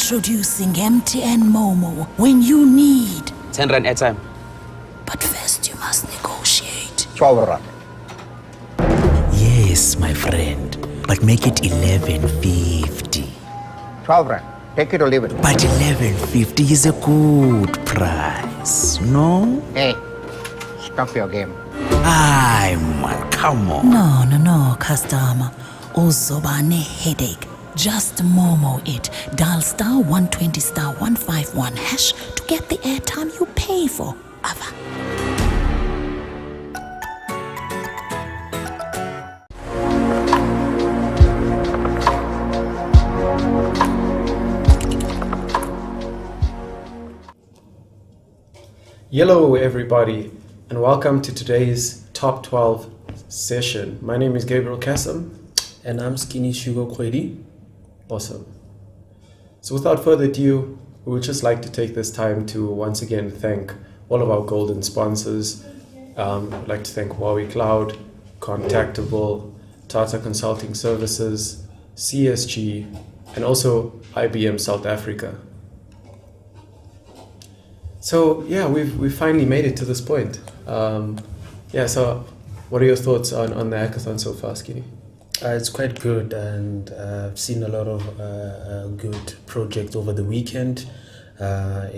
Introducing MTN Momo when you need 10 rand airtime. But first you must negotiate. 12 rand. Yes, my friend, but make it 11.50. 12 rand. Take it or leave it. But 11.50 is a good price, no? Hey, stop your game. Aye, man, come on. No, customer. Uzoba ne headache. Just Momo it. Dial star 120 star 151 hash to get the airtime you pay for. Ava. Hello everybody and welcome to today's Top 12 session. My name is Gabriel Kassam. And I'm Skinny Sugar Kwedi. Awesome. So without further ado, we would just like to take this time to once again thank all of our golden sponsors. I'd like to thank Huawei Cloud, Contactable, Tata Consulting Services, CSG, and also IBM South Africa. So yeah, we've finally made it to this point. So what are your thoughts on the hackathon so far, Skinny? It's quite good, and I've seen a lot of good projects over the weekend. A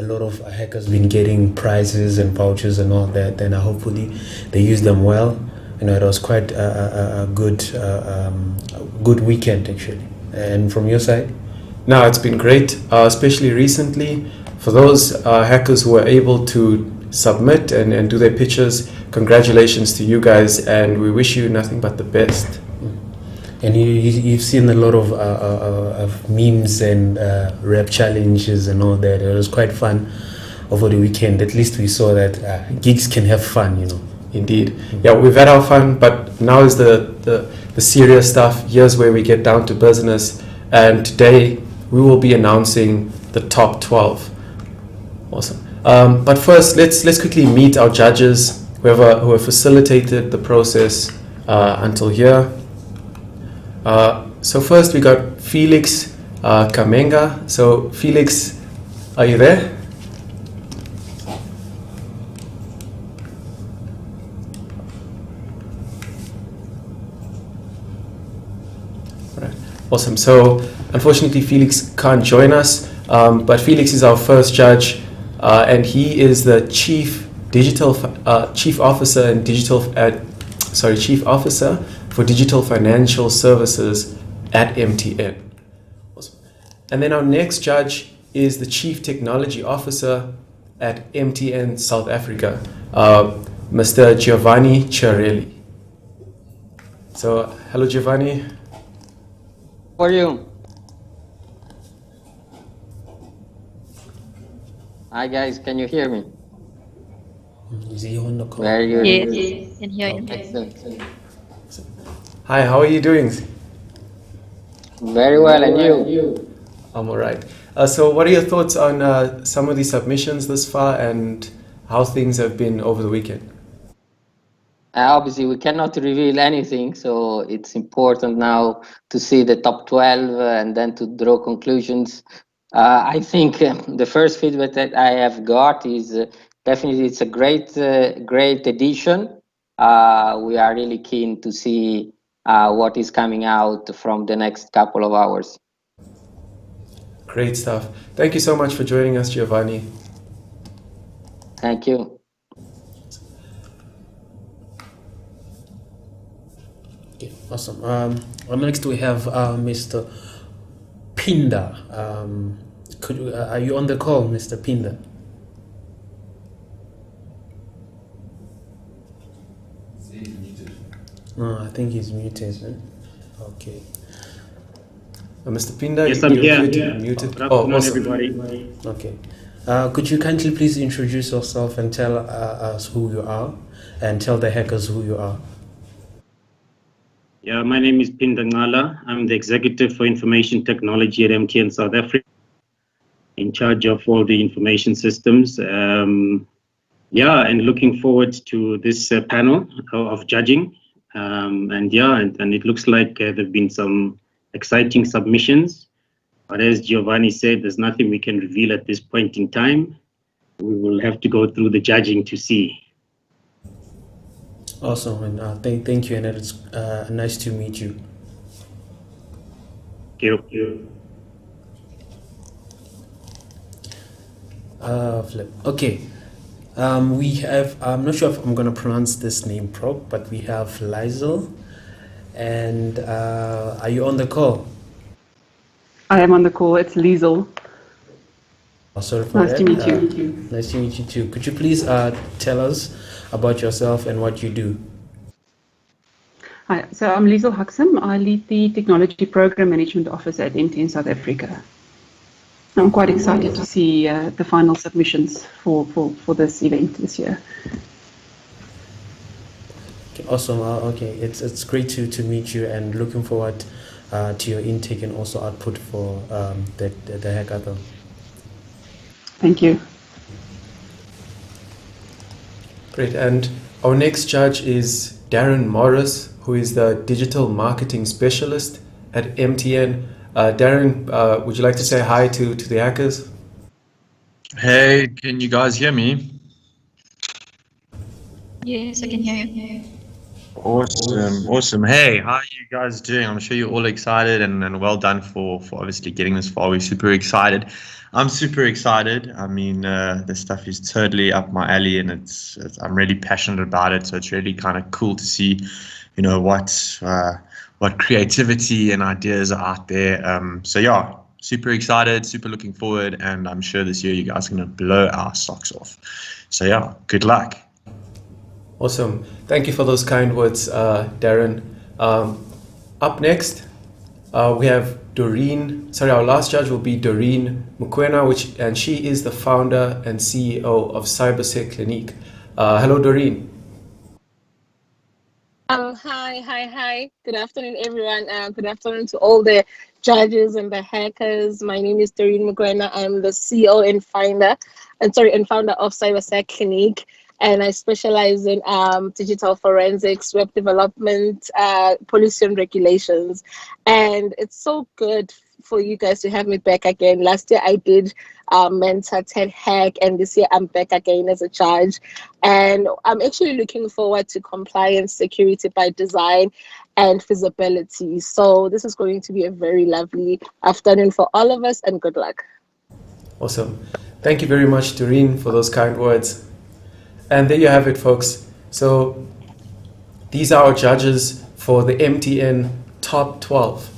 lot of hackers been getting prizes and vouchers and all that, and hopefully they use them well. It was quite a good weekend actually. And from your side? No, it's been great, especially recently. For those hackers who were able to submit and do their pitches, congratulations to you guys, and we wish you nothing but the best. And you've seen a lot of memes and rap challenges and all that. It was quite fun over the weekend. At least we saw that gigs can have fun, Indeed. Yeah, we've had our fun, but now is the serious stuff. Here's where we get down to business. And today we will be announcing the top 12. Awesome. But first, let's quickly meet our judges who have facilitated the process until here. So first we got Felix Kamenga. So Felix, are you there? Right. Awesome. So unfortunately Felix can't join us, but Felix is our first judge, and he is the chief officer for digital financial services at MTN. Awesome. And then our next judge is the Chief Technology Officer at MTN South Africa, Mr. Giovanni Chiarelli. So, hello Giovanni. How are you? Hi guys, can you hear me? Is he on the call? Very good. Yes, can hear you. Excellent. Hi, how are you doing? Very well, and you? I'm all right. So what are your thoughts on some of the submissions this far and how things have been over the weekend? Obviously, we cannot reveal anything, so it's important now to see the top 12 and then to draw conclusions. I think the first feedback that I have got is definitely it's a great edition. We are really keen to see what is coming out from the next couple of hours. Great stuff. Thank you so much for joining us, Giovanni. Thank you. Okay, awesome. Next we have Mr. Pinda. Are you on the call, Mr. Pinda? No, I think he's muted. Okay. Mr. Pinda, yes, I'm here. Muted. Good afternoon, awesome. everybody. Okay. Could you kindly please introduce yourself and tell us who you are, and tell the hackers who you are? Yeah, my name is Pinda Ngala. I'm the Executive for Information Technology at MTN South Africa, in charge of all the information systems. And looking forward to this panel of judging. And it looks like there have been some exciting submissions. But as Giovanni said, there's nothing we can reveal at this point in time. We will have to go through the judging to see. Awesome, and thank you, and it's nice to meet you. Thank you. Flip. Okay. We have, I'm not sure if I'm going to pronounce this name proper, but we have Lizel. And are you on the call? I am on the call. It's Lizel. Oh, sorry for Nice that. to meet you. Nice to meet you too. Could you please tell us about yourself and what you do? Hi, so I'm Lizel HackZA. I lead the Technology Program Management Office at MTN South Africa. I'm quite excited to see the final submissions for this event this year. Okay, awesome. Okay, it's great to meet you, and looking forward to your intake and also output for the hackathon. Thank you. Great. And our next judge is Darren Morris, who is the Digital Marketing Specialist at MTN. Darren, would you like to say hi to the hackers? Hey, can you guys hear me? Yes, I can hear you. Awesome. Hey, how are you guys doing? I'm sure you're all excited and well done for obviously getting this far. We're super excited. I'm super excited. I mean, this stuff is totally up my alley, and it's I'm really passionate about it. So it's really kind of cool to see, you know, what creativity and ideas are out there. So yeah, super excited, super looking forward, and I'm sure this year you guys are going to blow our socks off. So yeah, good luck. Awesome. Thank you for those kind words, Darren. Up next, we have Doreen. Sorry, our last judge will be Doreen Mukwena, and she is the founder and CEO of CyberSec Clinique. Hello, Doreen. Hi. Good afternoon, everyone. Good afternoon to all the judges and the hackers. My name is Doreen Mukwena. I'm the CEO and founder of CyberSec Clinique. And I specialize in digital forensics, web development, policy and regulations. And it's so good for you guys to have me back again. Last year I did mentor TADHack, and this year I'm back again as a judge. And I'm actually looking forward to compliance, security by design, and feasibility. So this is going to be a very lovely afternoon for all of us, and good luck. Awesome. Thank you very much, Doreen, for those kind words. And there you have it, folks. So these are our judges for the MTN Top 12.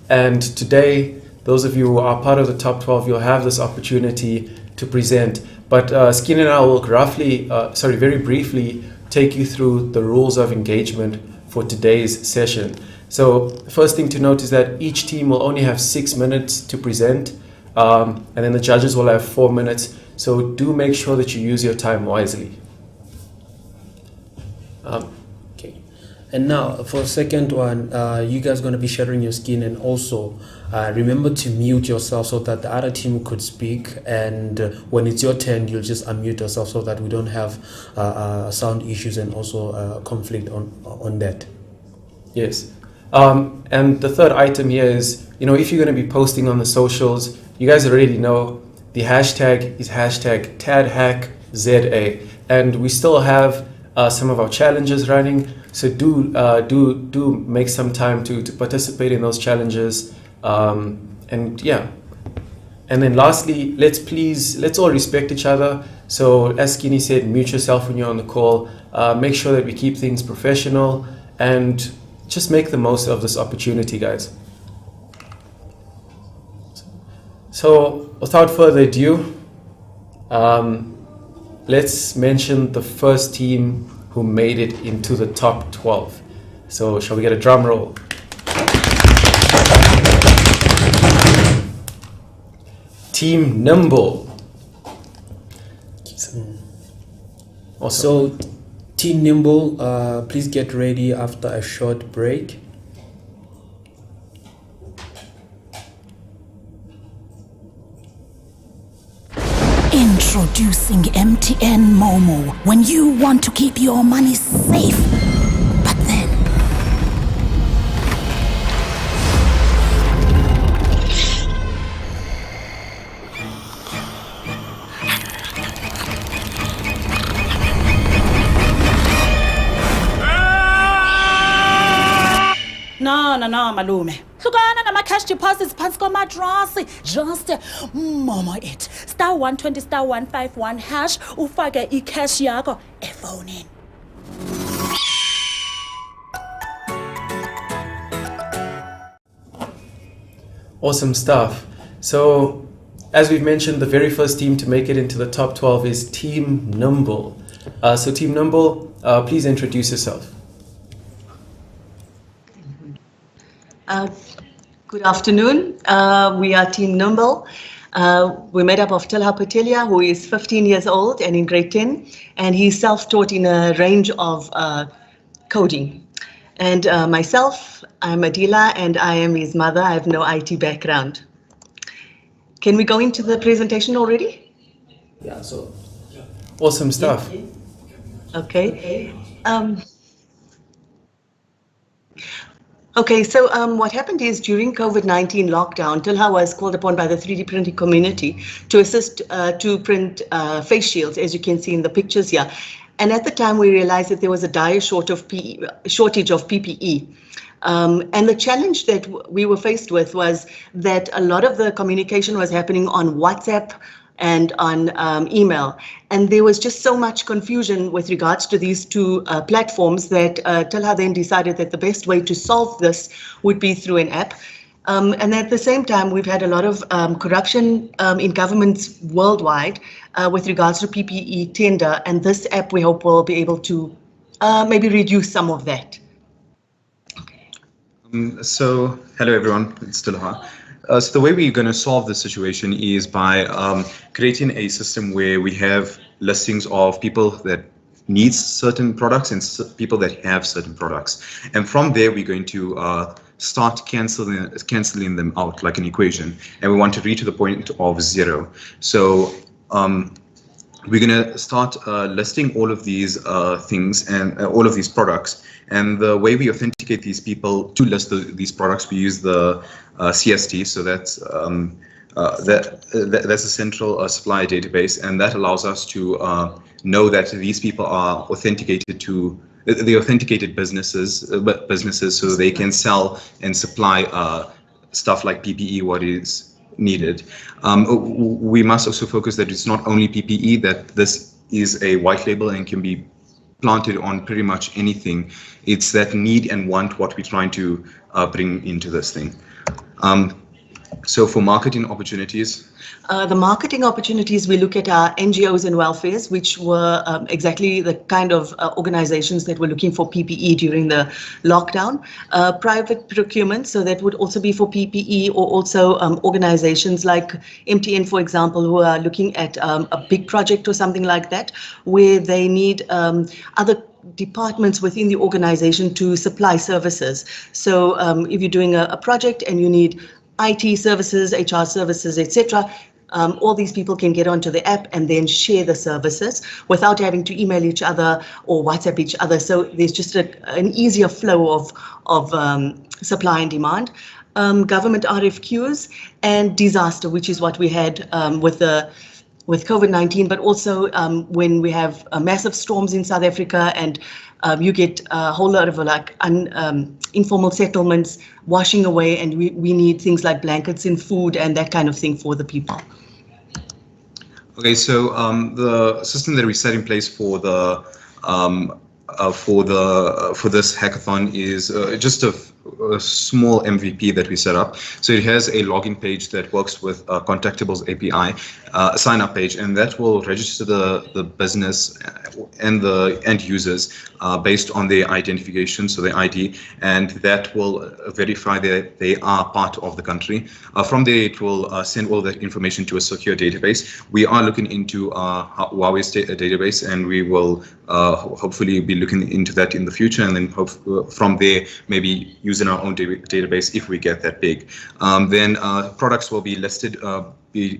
And today, those of you who are part of the Top 12, you'll have this opportunity to present. But Skin and I will very briefly take you through the rules of engagement for today's session. So the first thing to note is that each team will only have 6 minutes to present, and then the judges will have 4 minutes. So do make sure that you use your time wisely. Okay. And now for the second one, you guys are going to be sharing your screen, and also remember to mute yourself so that the other team could speak. And when it's your turn, you'll just unmute yourself so that we don't have sound issues and also conflict on that. Yes. And the third item here is, if you're going to be posting on the socials, you guys already know the hashtag is hashtag TADHackZA. And we still have some of our challenges running. So do make some time to participate in those challenges. And then lastly, let's all respect each other. So as Skinny said, mute yourself when you're on the call. Make sure that we keep things professional, and just make the most of this opportunity, guys. So without further ado, let's mention the first team who made it into the top 12. So shall we get a drum roll? Team Numble. Awesome. So Team Numble, please get ready after a short break. Introducing MTN Momo, when you want to keep your money safe. But then No, malume. Hlukana nama-cash deposits phansi kwamatrasi. Just momo it. Star 120 star 151 hash ufake i-cash yakho efonini. Awesome stuff. So, as we've mentioned, the very first team to make it into the top 12 is Team Numble. So Team Numble, please introduce yourself. Good afternoon. We are Team Numble. We're made up of Tilha Patelia, who is 15 years old and in grade 10, and he's self-taught in a range of coding. And myself, I'm Adila, and I am his mother. I have no IT background. Can we go into the presentation already? Yeah, so awesome stuff. Okay. Okay, so what happened is during COVID-19 lockdown, Tilha was called upon by the 3D printing community to assist to print face shields, as you can see in the pictures here. And at the time, we realized that there was a dire shortage of PPE. And the challenge that we were faced with was that a lot of the communication was happening on WhatsApp and on email. And there was just so much confusion with regards to these two platforms that Tilha then decided that the best way to solve this would be through an app. And at the same time, we've had a lot of corruption in governments worldwide with regards to PPE tender. And this app, we hope, will be able to maybe reduce some of that. So, hello everyone, it's Tilha. So the way we're going to solve this situation is by creating a system where we have listings of people that need certain products and people that have certain products. And from there, we're going to start canceling them out like an equation. And we want to reach to the point of 0. So we're going to start listing all of these things and all of these products. And the way we authenticate these people to list these products, we use the CST. So that's that's a central supply database, and that allows us to know that these people are authenticated to the authenticated businesses, so they can sell and supply stuff like PPE, what is needed. We must also focus that it's not only PPE, that this is a white label and can be planted on pretty much anything. It's that need and want what we're trying to bring into this thing. So for marketing opportunities? The marketing opportunities, we look at our NGOs and welfares, which were exactly the kind of organizations that were looking for PPE during the lockdown. Private procurement, so that would also be for PPE, or also organizations like MTN, for example, who are looking at a big project or something like that, where they need other departments within the organization to supply services. So if you're doing a project and you need IT services, HR services, etc., all these people can get onto the app and then share the services without having to email each other or WhatsApp each other. So there's just an easier flow of supply and demand. Government RFQs and disaster, which is what we had with COVID-19, but also when we have massive storms in South Africa and you get a whole lot of informal settlements washing away, and we need things like blankets and food and that kind of thing for the people. Okay, so the system that we set in place for the for this hackathon is just a small MVP that we set up. So it has a login page that works with Contactable's API, a sign-up page, and that will register the business and the end users based on their identification, so their ID, and that will verify that they are part of the country. From there, it will send all that information to a secure database. We are looking into Huawei's database, and we will hopefully be looking into that in the future, and then from there, maybe using our own database if we get that big. Then products will be listed, be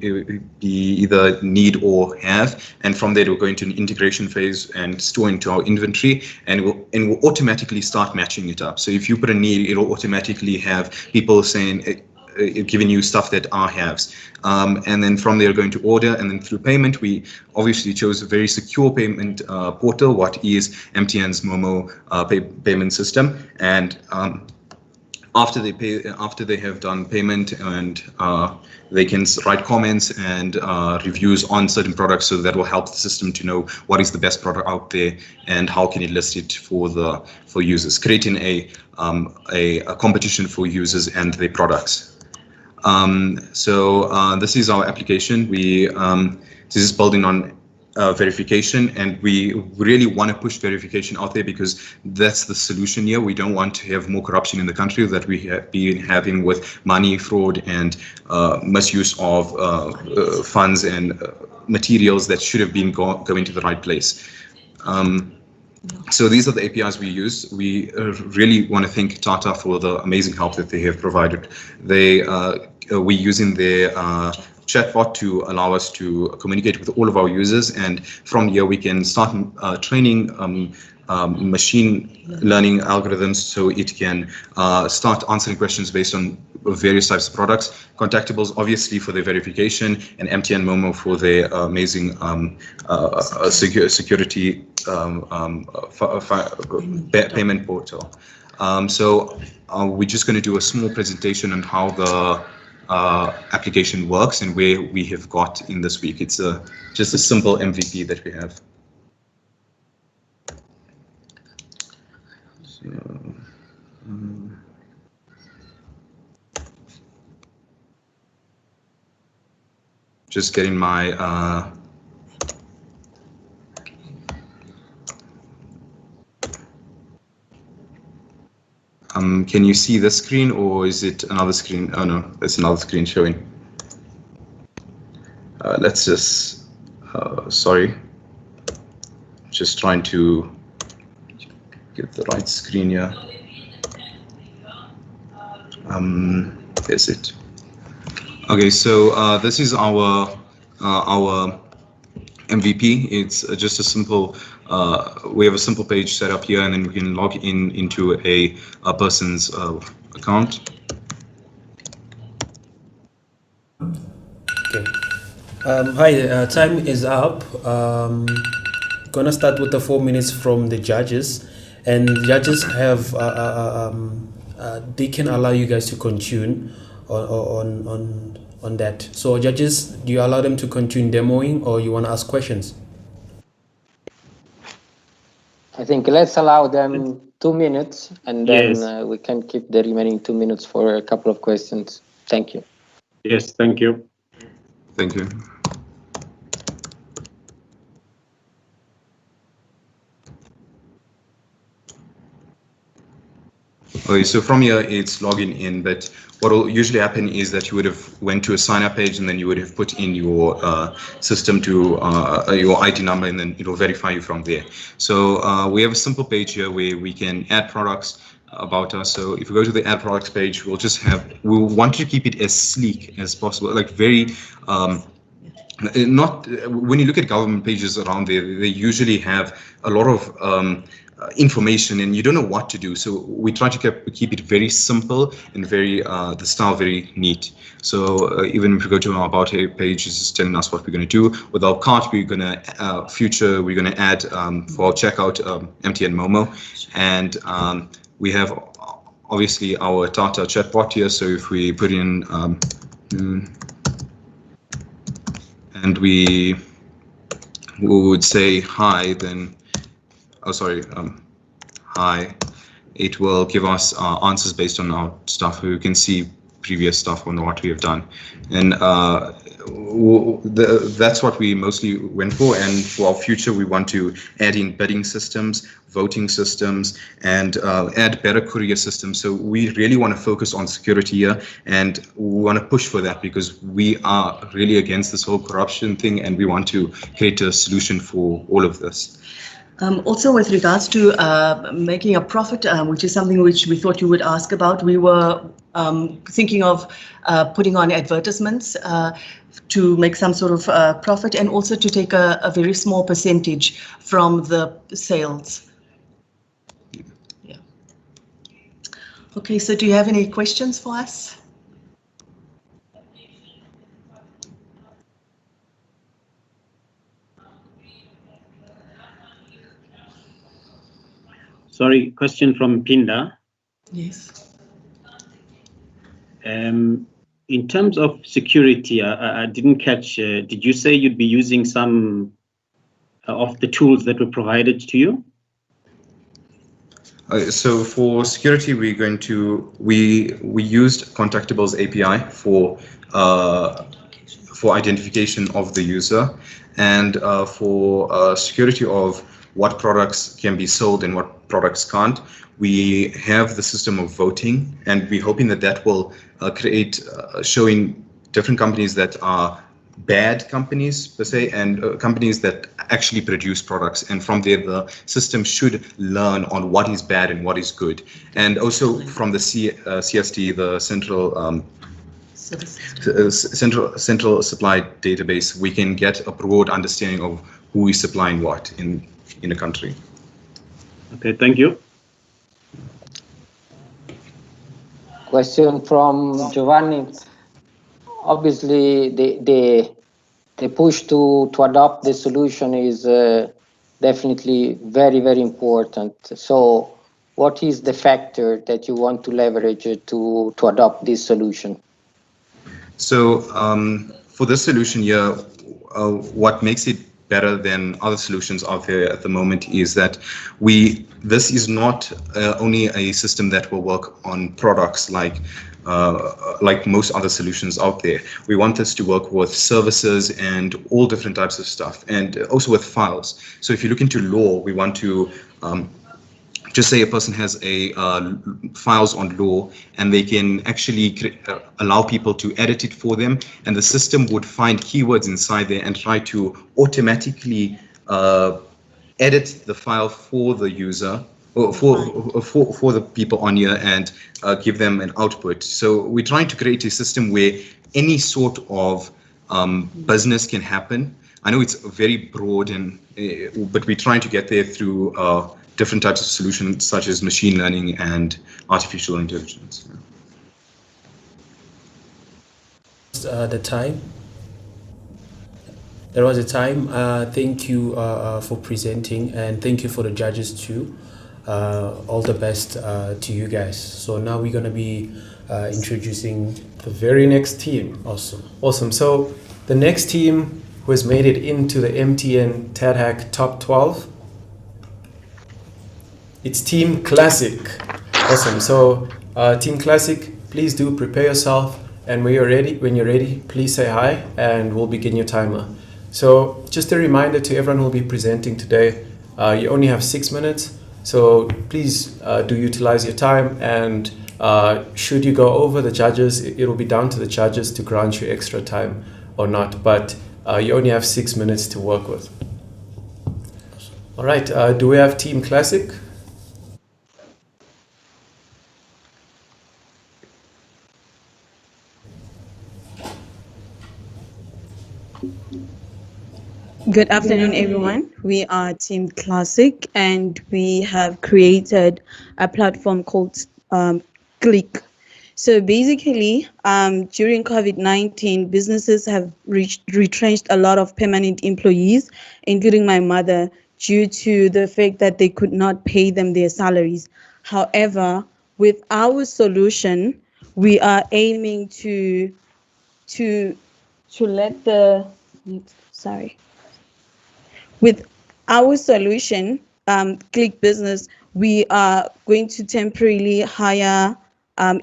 either need or have, and from there we'll go into an integration phase and store into our inventory, and we'll automatically start matching it up. So if you put a need, it'll automatically have people saying, giving you stuff that are haves. And then from there going to order, and then through payment, we obviously chose a very secure payment portal, what is MTN's Momo payment system. And after they have done payment, and they can write comments and reviews on certain products, so that will help the system to know what is the best product out there and how can it list it for users, creating a competition for users and their products. So this is our application. This is building on verification, and we really want to push verification out there because that's the solution here. We don't want to have more corruption in the country that we have been having with money, fraud, and misuse of funds and materials that should have been going to the right place. So these are the APIs we use. We really want to thank Tata for the amazing help that they have provided. We're using their chatbot to allow us to communicate with all of our users, and from here we can start training machine learning algorithms so it can start answering questions based on various types of products. Contactables, obviously, for their verification, and MTN Momo for their amazing security payment portal. So we're just going to do a small presentation on how the application works and where we have got in this week. It's just a simple MVP that we have. So, just getting my can you see the screen, or is it another screen? Oh no, there's another screen showing. Let's just, sorry, just trying to get the right screen here. Is it? Okay, so this is our MVP. It's just a simple. We have a simple page set up here, and then we can log into a person's account. Okay. Hi, time is up. Gonna start with the 4 minutes from the judges, and the judges have they can allow you guys to continue on that. So judges, do you allow them to continue demoing, or you want to ask questions? I think let's allow them 2 minutes, and then we can keep the remaining 2 minutes for a couple of questions. Thank you. Yes, thank you. Thank you. Okay, so from here it's logging in, but what will usually happen is that you would have went to a sign up page, and then you would have put in your system to your ID number, and then it will verify you from there. So we have a simple page here where we can add products about us. So if we go to the add products page, we want to keep it as sleek as possible, like very not when you look at government pages around there, they usually have a lot of information, and you don't know what to do. So we try to keep it very simple and very the style very neat. So even if we go to our about page, it's just telling us what we're going to do. With our cart, we're going to we're going to add for our checkout MTN Momo, and we have obviously our Tata chatbot here. So if we put in and we would say hi, then hi, it will give us answers based on our stuff. We can see previous stuff on what we have done, and that's what we mostly went for. And for our future, we want to add in bidding systems, voting systems, and add better courier systems. So we really want to focus on security here, and we want to push for that because we are really against this whole corruption thing, and we want to create a solution for all of this. Also, with regards to making a profit, which is something which we thought you would ask about, we were thinking of putting on advertisements to make some sort of profit, and also to take a very small percentage from the sales. Yeah. Okay, so do you have any questions for us? Sorry, question from Pinda. Yes. In terms of security, I didn't catch. Did you say you'd be using some of the tools that were provided to you? So for security, we used Contactable's API for identification of the user, and for security of what products can be sold and what products can't. We have the system of voting, and we're hoping that will create showing different companies that are bad companies per se, and companies that actually produce products, and from there the system should learn on what is bad and what is good. And also from the CSD, the central supply database, we can get a broad understanding of who is supplying what in a country. Okay, thank you. Question from Giovanni. Obviously, the push to adopt the solution is definitely very, very important. So what is the factor that you want to leverage to adopt this solution? So for this solution here, what makes it better than other solutions out there at the moment is that this is not only a system that will work on products like most other solutions out there. We want this to work with services and all different types of stuff, and also with files. So if you look into law, we want to just say a person has files on law, and they can actually allow people to edit it for them, and the system would find keywords inside there and try to automatically edit the file for the user, or for the people on here, and give them an output. So we're trying to create a system where any sort of business can happen. I know it's very broad, but we're trying to get there through different types of solutions such as machine learning and artificial intelligence. The time. There was a time. Thank you for presenting, and thank you for the judges too. All the best to you guys. So now we're gonna be introducing the very next team. Awesome. So the next team who has made it into the MTN TADHack Top 12, it's Team Classic. Awesome. So Team Classic, please do prepare yourself, and when you're ready, please say hi, and we'll begin your timer. So just a reminder to everyone who will be presenting today, you only have 6 minutes, so please do utilize your time, and should you go over the judges, it'll be down to the judges to grant you extra time or not, but you only have 6 minutes to work with. All right, do we have Team Classic? Good afternoon, everyone. We are Team Classic, and we have created a platform called Click. So basically, during COVID-19, businesses have retrenched a lot of permanent employees, including my mother, due to the fact that they could not pay them their salaries. However, with our solution, we are aiming to let the With our solution, Click Business, we are going to temporarily hire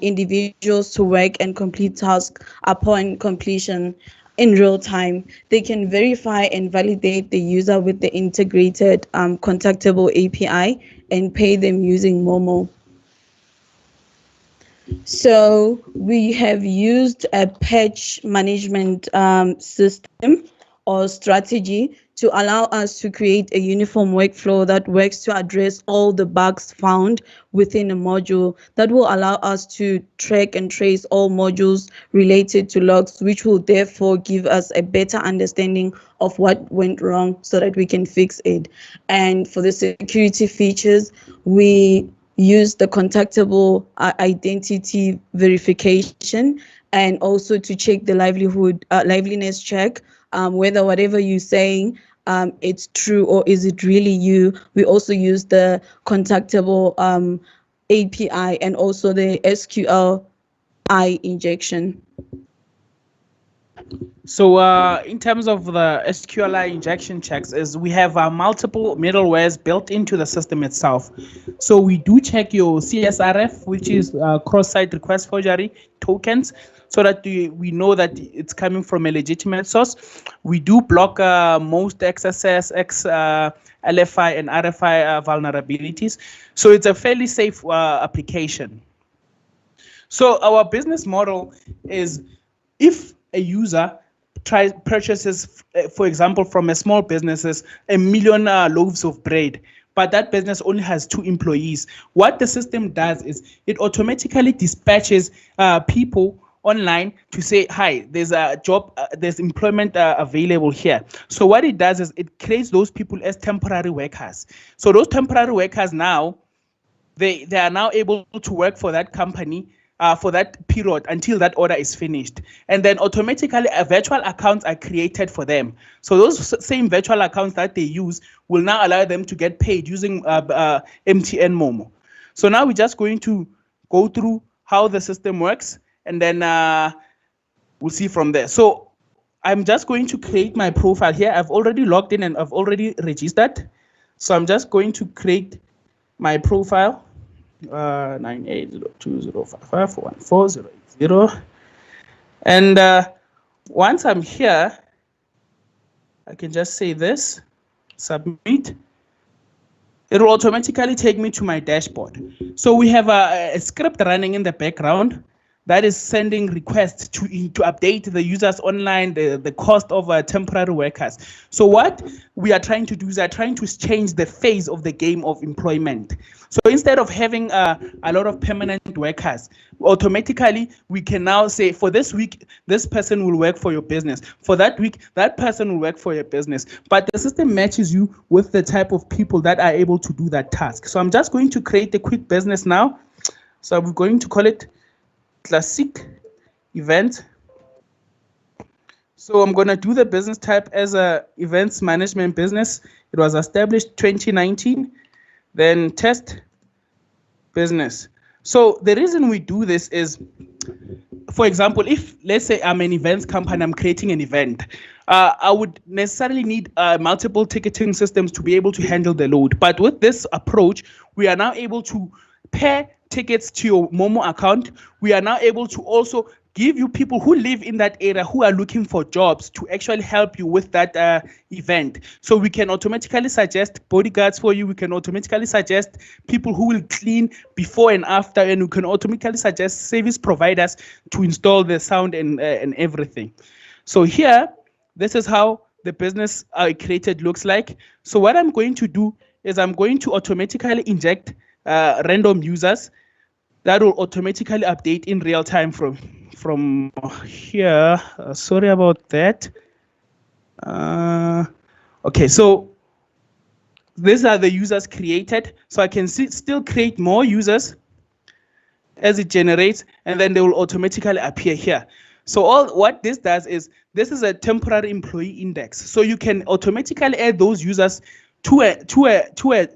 individuals to work and complete tasks upon completion in real time. They can verify and validate the user with the integrated contactable API and pay them using Momo. So we have used a patch management system or strategy to allow us to create a uniform workflow that works to address all the bugs found within a module. That will allow us to track and trace all modules related to logs, which will therefore give us a better understanding of what went wrong so that we can fix it. And for the security features, we use the contactable identity verification, and also to check the liveliness check, whether whatever you're saying, it's true or is it really you. We also use the contactable API and also the SQL injection? So in terms of the SQLi injection checks, is we have multiple middlewares built into the system itself. So we do check your CSRF, which is cross-site request forgery tokens, so that we know that it's coming from a legitimate source. We do block most XSS, LFI, and RFI vulnerabilities. So it's a fairly safe application. So our business model is, if a user purchases, for example, from a small businesses, 1 million loaves of bread, but that business only has 2 employees, what the system does is it automatically dispatches people online to say, hi, there's a job, there's employment available here. So what it does is it creates those people as temporary workers. So those temporary workers now, they are now able to work for that company for that period until that order is finished. And then automatically virtual accounts are created for them. So those same virtual accounts that they use will now allow them to get paid using MTN Momo. So now we're just going to go through how the system works, and then we'll see from there. So I'm just going to create my profile here. I've already logged in and I've already registered. So I'm just going to create my profile. 9802055414080. And once I'm here, I can just say this, submit. It will automatically take me to my dashboard. So we have a script running in the background that is sending requests to update the users online, the cost of temporary workers. So what we are trying to do is trying to change the phase of the game of employment. So instead of having a lot of permanent workers, automatically we can now say, for this week, this person will work for your business. For that week, that person will work for your business. But the system matches you with the type of people that are able to do that task. So I'm just going to create a quick business now. So I'm going to call it Classic Event. So I'm going to do the business type as a events management business. It was established 2019. Then test business. So the reason we do this is, for example, if let's say I'm an events company, I'm creating an event, I would necessarily need multiple ticketing systems to be able to handle the load. But with this approach, we are now able to pair tickets to your Momo account. We are now able to also give you people who live in that area who are looking for jobs to actually help you with that event. So we can automatically suggest bodyguards for you. We can automatically suggest people who will clean before and after, and we can automatically suggest service providers to install the sound and everything. So here, this is how the business I created looks like. So what I'm going to do is I'm going to automatically inject random users that will automatically update in real time from here. Sorry about that. Okay, so these are the users created. So I can still create more users as it generates, and then they will automatically appear here. So what this does is, this is a temporary employee index. So you can automatically add those users to a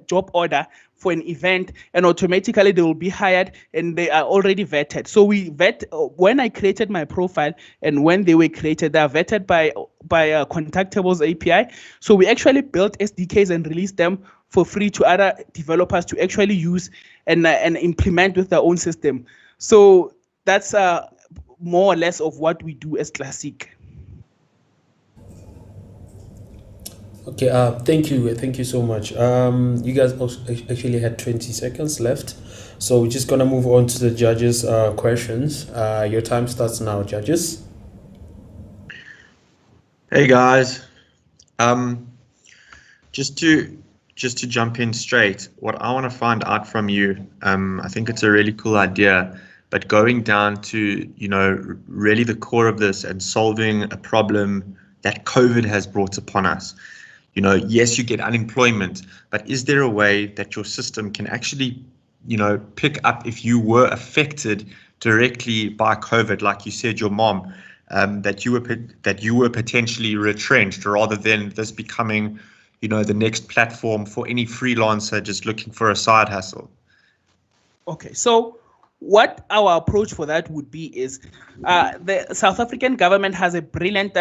job order for an event, and automatically they will be hired and they are already vetted. So we vet, when I created my profile and when they were created, they are vetted by Contactable's API. So we actually built SDKs and released them for free to other developers to actually use and implement with their own system. So that's more or less of what we do as Classic. Okay, thank you so much. You guys also actually had 20 seconds left, so we're just gonna move on to the judges' questions. Your time starts now, judges. Hey guys, just to jump in straight, what I want to find out from you, I think it's a really cool idea, but going down to, you know, really the core of this and solving a problem that COVID has brought upon us. You know, yes, you get unemployment, but is there a way that your system can actually, you know, pick up if you were affected directly by COVID, like you said, your mom, that you were potentially retrenched, rather than this becoming, you know, the next platform for any freelancer just looking for a side hustle? Okay, so what our approach for that would be is the South African government has a brilliant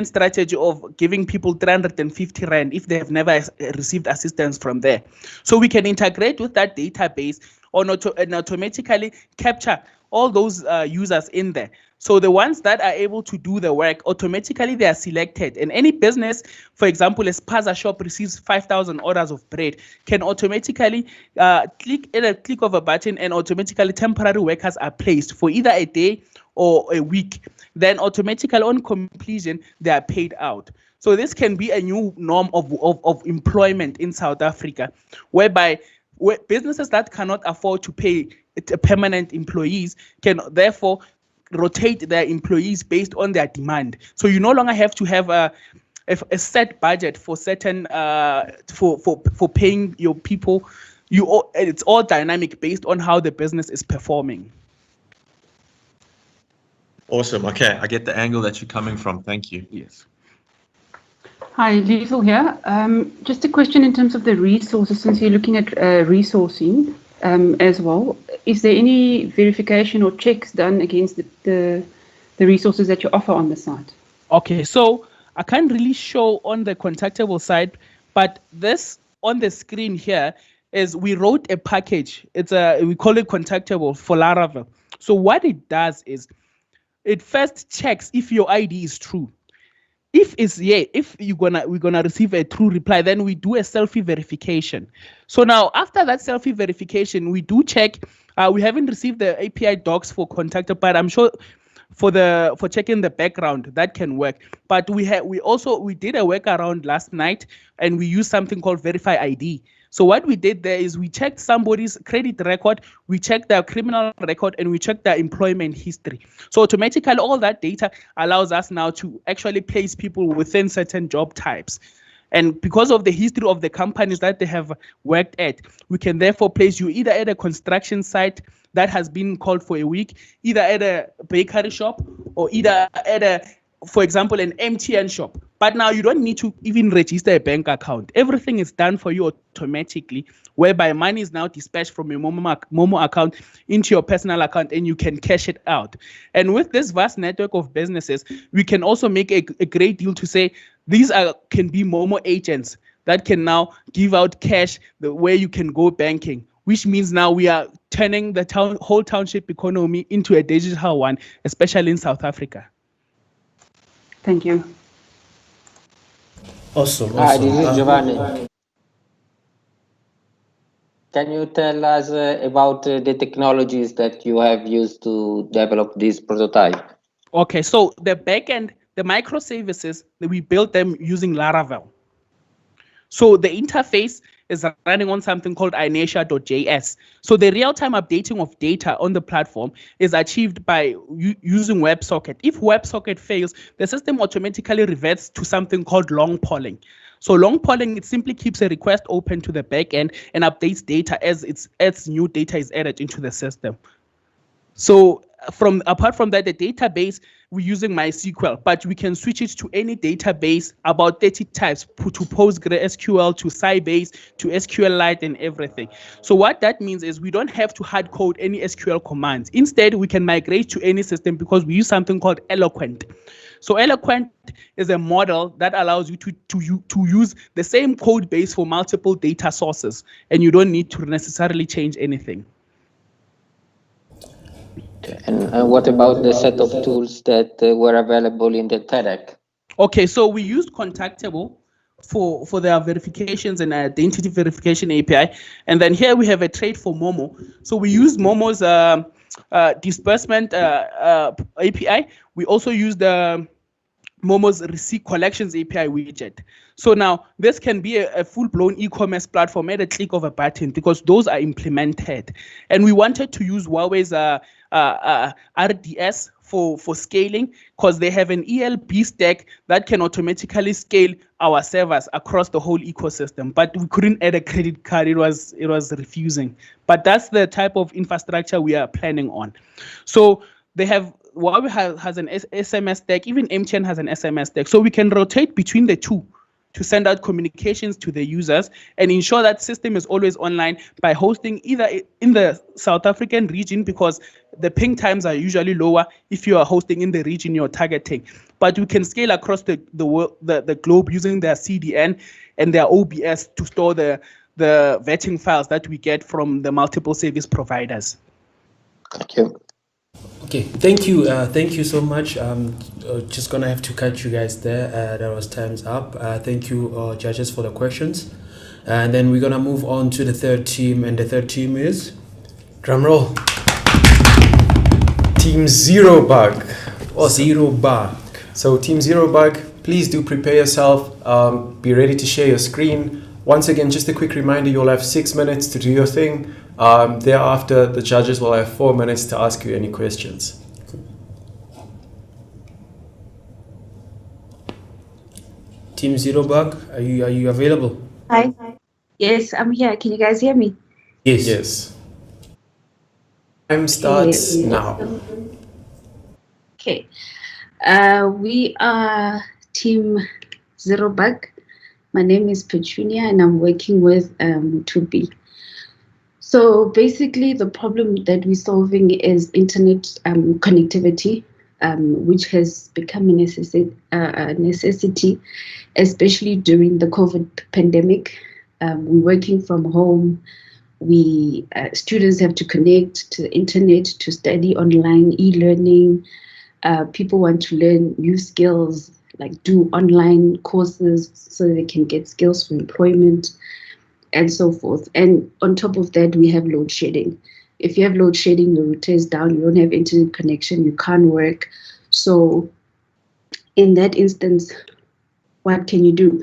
strategy of giving people 350 rand if they have never received assistance from there. So we can integrate with that database and automatically capture all those users in there. So the ones that are able to do the work, automatically they are selected. And any business, for example, a spaza shop receives 5,000 orders of bread, can automatically click of a button and automatically temporary workers are placed for either a day or a week. Then automatically on completion, they are paid out. So this can be a new norm of employment in South Africa, whereby businesses that cannot afford to pay permanent employees can therefore rotate their employees based on their demand. So you no longer have to have a set budget for certain for paying your people. It's all dynamic based on how the business is performing. Awesome. Okay, I get the angle that you're coming from. Thank you. Yes. Hi, Liesel here. Just a question in terms of the resources, since you're looking at resourcing as well. Is there any verification or checks done against the resources that you offer on the site? Okay, so I can't really show on the contactable side, but this on the screen here is we wrote a package. We call it contactable for Laravel. So what it does is it first checks if your ID is true. If we're gonna receive a true reply, then we do a selfie verification. So now after that selfie verification, we do check. We haven't received the API docs for contactor, but I'm sure for checking the background that can work. But we did a workaround last night, and we used something called Verify ID. So what we did there is we checked somebody's credit record, we checked their criminal record, and we checked their employment history. So automatically all that data allows us now to actually place people within certain job types. And because of the history of the companies that they have worked at, we can therefore place you either at a construction site that has been called for a week, either at a bakery shop, or either at for example, an MTN shop. But now you don't need to even register a bank account. Everything is done for you automatically, whereby money is now dispatched from your Momo account into your personal account, and you can cash it out. And with this vast network of businesses, we can also make a great deal to say these can be Momo agents that can now give out cash where you can go banking, which means now we are turning the whole township economy into a digital one, especially in South Africa. Thank you. Awesome. This is Giovanni. Can you tell us about the technologies that you have used to develop this prototype? Okay, so the backend, the microservices, we built them using Laravel. So the interface is running on something called inertia.js. So the real-time updating of data on the platform is achieved by using WebSocket. If WebSocket fails, the system automatically reverts to something called long polling. So long polling, it simply keeps a request open to the backend and updates data as new data is added into the system. So apart from that, the database, we're using MySQL, but we can switch it to any database, about 30 types, to PostgreSQL, to Sybase, to SQLite, and everything. So what that means is we don't have to hard code any SQL commands. Instead, we can migrate to any system because we use something called Eloquent. So Eloquent is a model that allows you to use the same code base for multiple data sources, and you don't need to necessarily change anything. And what about the set of tools that were available in the TADHack? Okay, so we used Contactable for their verifications and identity verification API. And then here we have a trait for Momo. So we use Momo's disbursement API. We also use the Momo's receipt collections API widget. So now this can be a full-blown e-commerce platform at a click of a button because those are implemented. And we wanted to use Huawei's RDS for scaling because they have an ELB stack that can automatically scale our servers across the whole ecosystem. But we couldn't add a credit card. It was refusing. But that's the type of infrastructure we are planning on. So they have Huawei has an SMS stack, even MTN has an SMS stack. So we can rotate between the two to send out communications to the users and ensure that system is always online by hosting either in the South African region, because the ping times are usually lower if you are hosting in the region you're targeting. But we can scale across the world, the globe, using their CDN and their OBS to store the vetting files that we get from the multiple service providers. Thank you. Okay, thank you so much. Just gonna have to cut you guys there. That was time's up. Thank you, judges, for the questions. And then we're gonna move on to the third team, and the third team is, drum roll, Team ZeroBug. ZeroBug. So Team ZeroBug, please do prepare yourself. Be ready to share your screen. Once again, just a quick reminder, you'll have 6 minutes to do your thing. Thereafter, the judges will have 4 minutes to ask you any questions. Team ZeroBug, are you available? Hi. Yes, I'm here. Can you guys hear me? Yes. Yes. Time starts now. Okay. We are Team ZeroBug. My name is Petunia and I'm working with 2B. So basically the problem that we're solving is internet connectivity, which has become a necessity, especially during the COVID pandemic. We're working from home. Students have to connect to the internet to study online, e-learning. People want to learn new skills, like do online courses so they can get skills for employment and so forth. And on top of that, we have load shedding. If you have load shedding, your router is down, you don't have internet connection, you can't work. So in that instance, what can you do?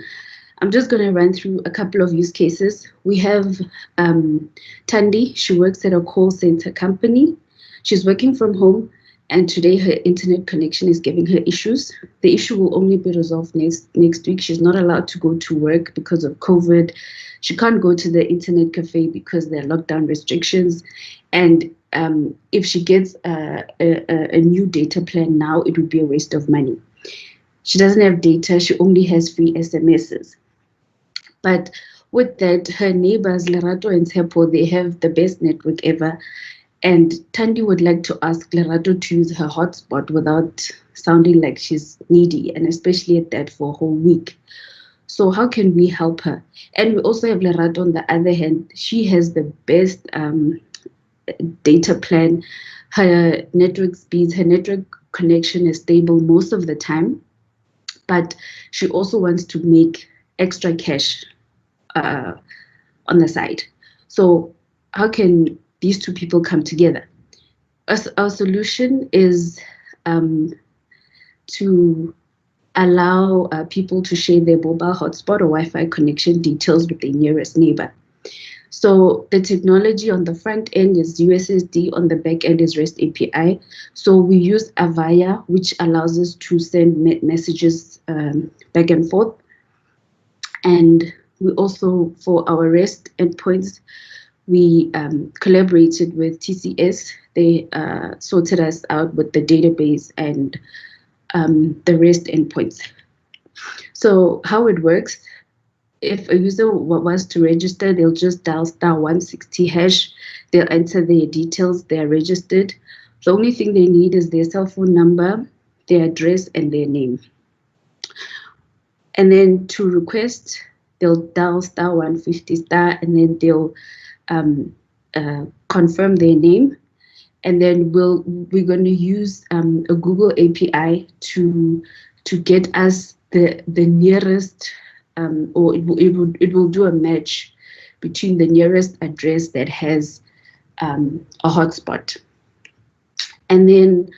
I'm just going to run through a couple of use cases. We have Tandi. She works at a call center company. She's working from home, and today her internet connection is giving her issues. The issue will only be resolved next week. She's not allowed to go to work because of COVID. She can't go to the internet cafe because there are lockdown restrictions. And if she gets a new data plan now, it would be a waste of money. She doesn't have data. She only has free SMSs. But with that, her neighbors, Lerato and Tsepo, they have the best network ever. And Tandi would like to ask Lerato to use her hotspot without sounding like she's needy, and especially at that for a whole week. So how can we help her? And we also have Lerato on the other hand. She has the best data plan. Her network speeds, her network connection is stable most of the time, but she also wants to make extra cash on the side. So how can these two people come together? Our solution is to allow people to share their mobile hotspot or Wi-Fi connection details with their nearest neighbor. So the technology on the front end is USSD, on the back end is REST API. So we use Avaya, which allows us to send messages back and forth. And we also, for our REST endpoints, we collaborated with TCS. They sorted us out with the database and the REST endpoints. So how it works, if a user wants to register, they'll just dial *160#. They'll enter their details, they're registered. The only thing they need is their cell phone number, their address, and their name. And then to request, they'll dial *150*, and then they'll confirm their name. And then we're going to use a Google API to get us the nearest, or it will do a match between the nearest address that has a hotspot. And then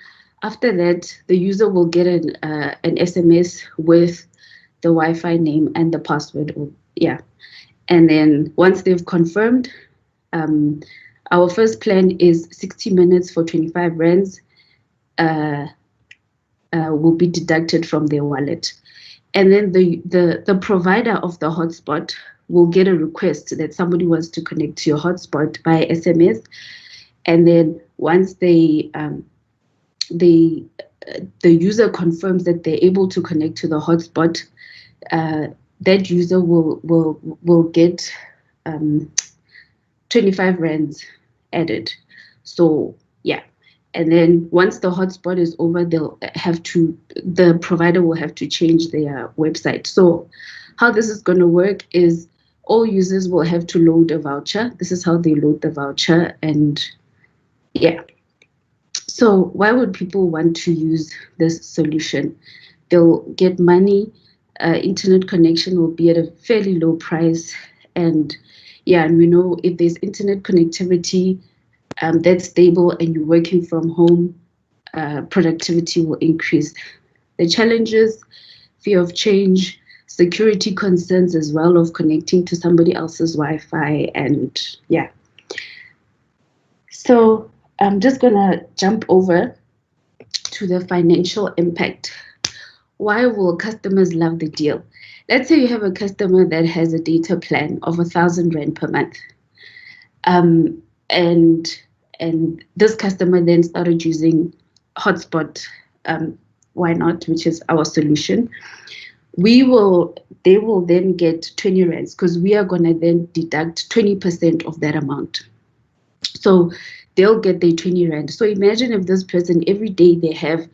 after that, the user will get an SMS with the Wi-Fi name and the password. And then once they've confirmed, our first plan is 60 minutes for 25 rands will be deducted from their wallet. And then the provider of the hotspot will get a request that somebody wants to connect to your hotspot by SMS. And then once the user confirms that they're able to connect to the hotspot, that user will get 25 rands added. So yeah, and then once the hotspot is over, the provider will have to change their website. So how this is going to work is all users will have to load a voucher. This is how they load the voucher, and yeah. So why would people want to use this solution? They'll get money, internet connection will be at a fairly low price, and yeah, and we know if there's internet connectivity that's stable and you're working from home, productivity will increase. The challenges, fear of change, security concerns as well of connecting to somebody else's Wi-Fi, and yeah. So I'm just gonna jump over to the financial impact. Why will customers love the deal? Let's say you have a customer that has a data plan of 1,000 Rand per month. And this customer then started using hotspot, why not, which is our solution. They will then get 20 rands because we are gonna then deduct 20% of that amount. So they'll get their 20 rand. So imagine if this person every day they have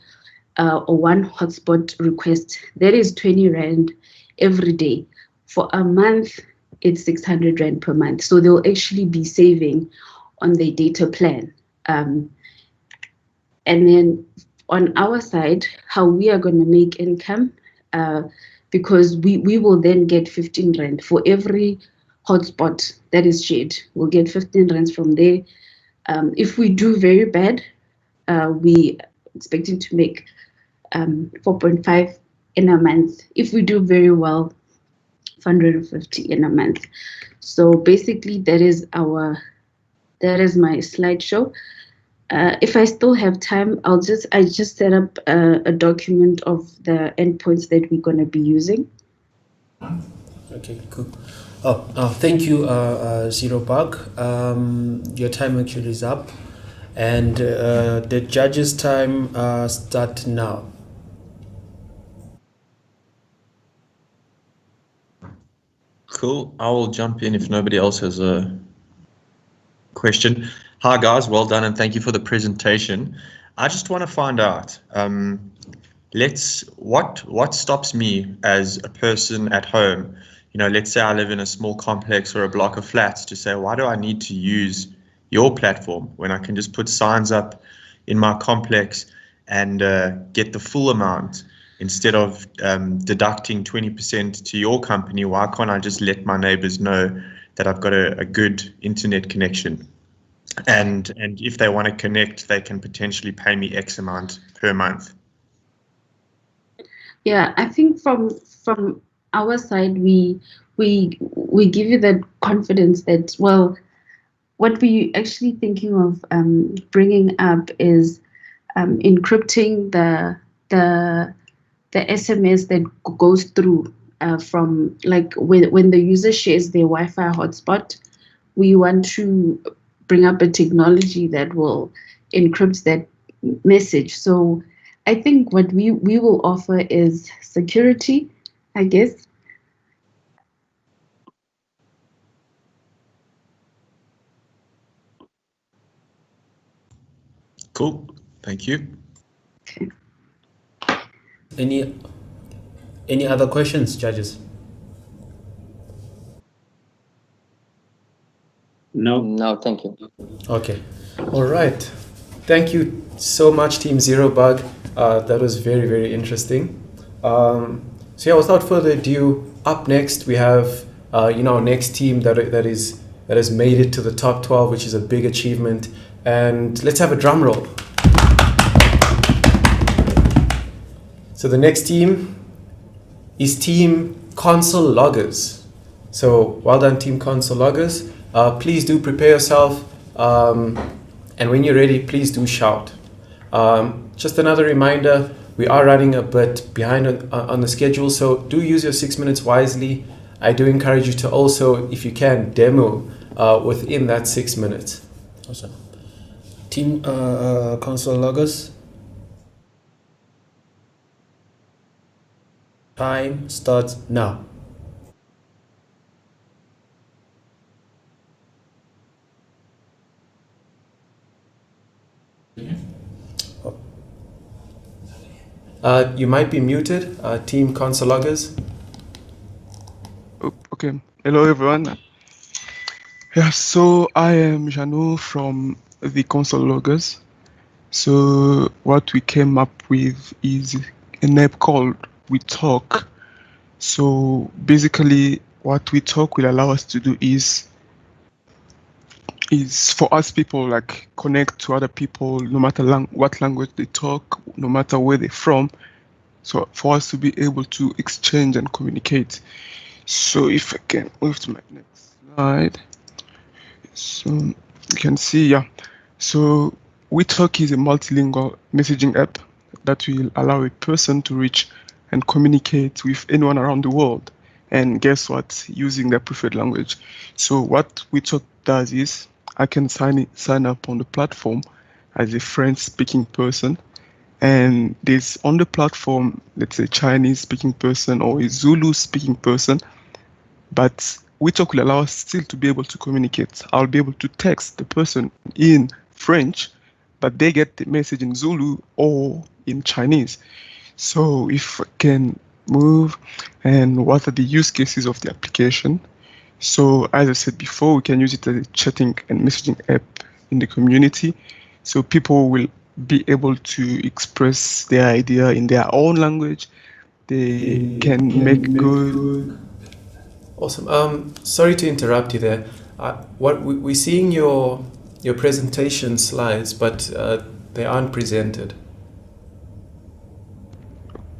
a one hotspot request, that is 20 rand every day. For a month, it's 600 rand per month. So they'll actually be saving on their data plan. And then on our side, how we are going to make income, because we will then get 15 rand for every hotspot that is shared. We'll get 15 rands from there. If we do very bad, we expecting to make 4.5 in a month. If we do very well, 150 in a month. So basically, that is my slideshow. If I still have time, I just set up a document of the endpoints that we're going to be using. Okay, cool. Thank you, ZeroBug. Your time actually is up, and the judges' time start now. Cool. I will jump in if nobody else has a question. Hi guys, well done and thank you for the presentation. I just want to find out, what stops me as a person at home? You know, let's say I live in a small complex or a block of flats, to say, why do I need to use your platform when I can just put signs up in my complex and get the full amount instead of deducting 20% to your company? Why can't I just let my neighbors know that I've got a good internet connection? And if they want to connect, they can potentially pay me X amount per month. Yeah, I think from our side, we give you that confidence that, well, what we actually thinking of bringing up is encrypting the SMS that goes through from, like, when the user shares their Wi-Fi hotspot. We want to bring up a technology that will encrypt that message. So I think what we will offer is security, I guess. Cool. Thank you. Okay. Any other questions, judges? No, thank you. Okay. All right. Thank you so much, Team ZeroBug. That was very, very interesting. So yeah, without further ado, up next we have our next team that has made it to the top 12, which is a big achievement. And let's have a drum roll. So the next team is Team Console Loggers. So well done, Team Console Loggers. Please do prepare yourself, and when you're ready, please do shout. Just another reminder, we are running a bit behind on the schedule, so do use your 6 minutes wisely. I do encourage you to also, if you can, demo within that 6 minutes. Awesome. Team Console Loggers. Time starts now. You might be muted, Team Console Loggers. Okay. Hello, everyone. Yeah, so I am Janu from the Console Loggers. So what we came up with is an app called We Talk. So basically, what We Talk will allow us to do is for us people like connect to other people, no matter what language they talk, no matter where they're from. So for us to be able to exchange and communicate. So if I can move to my next slide. So you can see, yeah. So WeTalk is a multilingual messaging app that will allow a person to reach and communicate with anyone around the world. And guess what? Using their preferred language. So what WeTalk does is I can sign up on the platform as a French-speaking person. And there's on the platform, let's say Chinese-speaking person or a Zulu-speaking person. But WeTalk will allow us still to be able to communicate. I'll be able to text the person in French, but they get the message in Zulu or in Chinese. So if I can move, and what are the use cases of the application? So as I said before, we can use it as a chatting and messaging app in the community. So people will be able to express their idea in their own language. They can make good. Awesome. Sorry to interrupt you there. What we're seeing your presentation slides, but they aren't presented.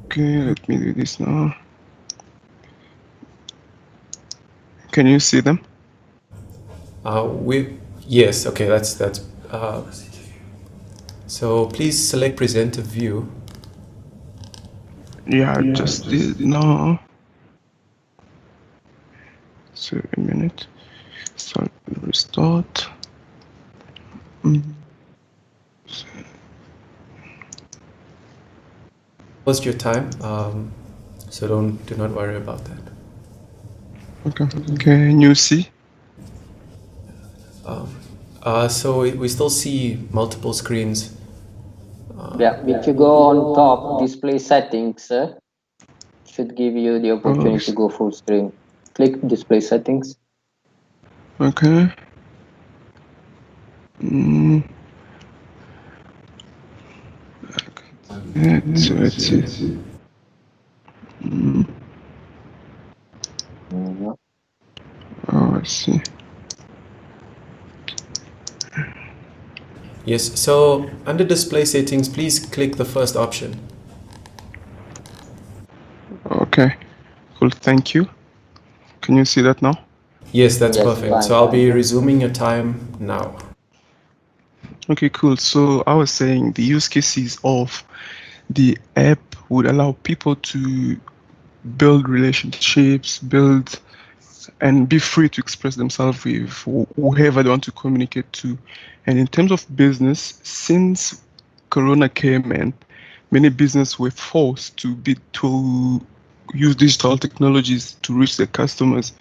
Okay, let me do this now. Can you see them? Yes. Okay, that's. So please select presenter view. Yeah, just did now. So a minute. So restart. Post your time. So do not worry about that. Okay. Can you see? So we still see multiple screens. Yeah, if you go on top, display settings, should give you the opportunity to go full screen. Click display settings. Okay. Let's see. Oh, I see. Yes, so under display settings, please click the first option. Okay, cool, thank you. Can you see that now? Yes, that's Yes, perfect. fine, So I'll be fine. resuming your time now. Okay, cool. So I was saying the use cases of the app would allow people to build relationships, and be free to express themselves with whoever they want to communicate to. And in terms of business, since Corona came in, many businesses were forced to use digital technologies to reach their customers.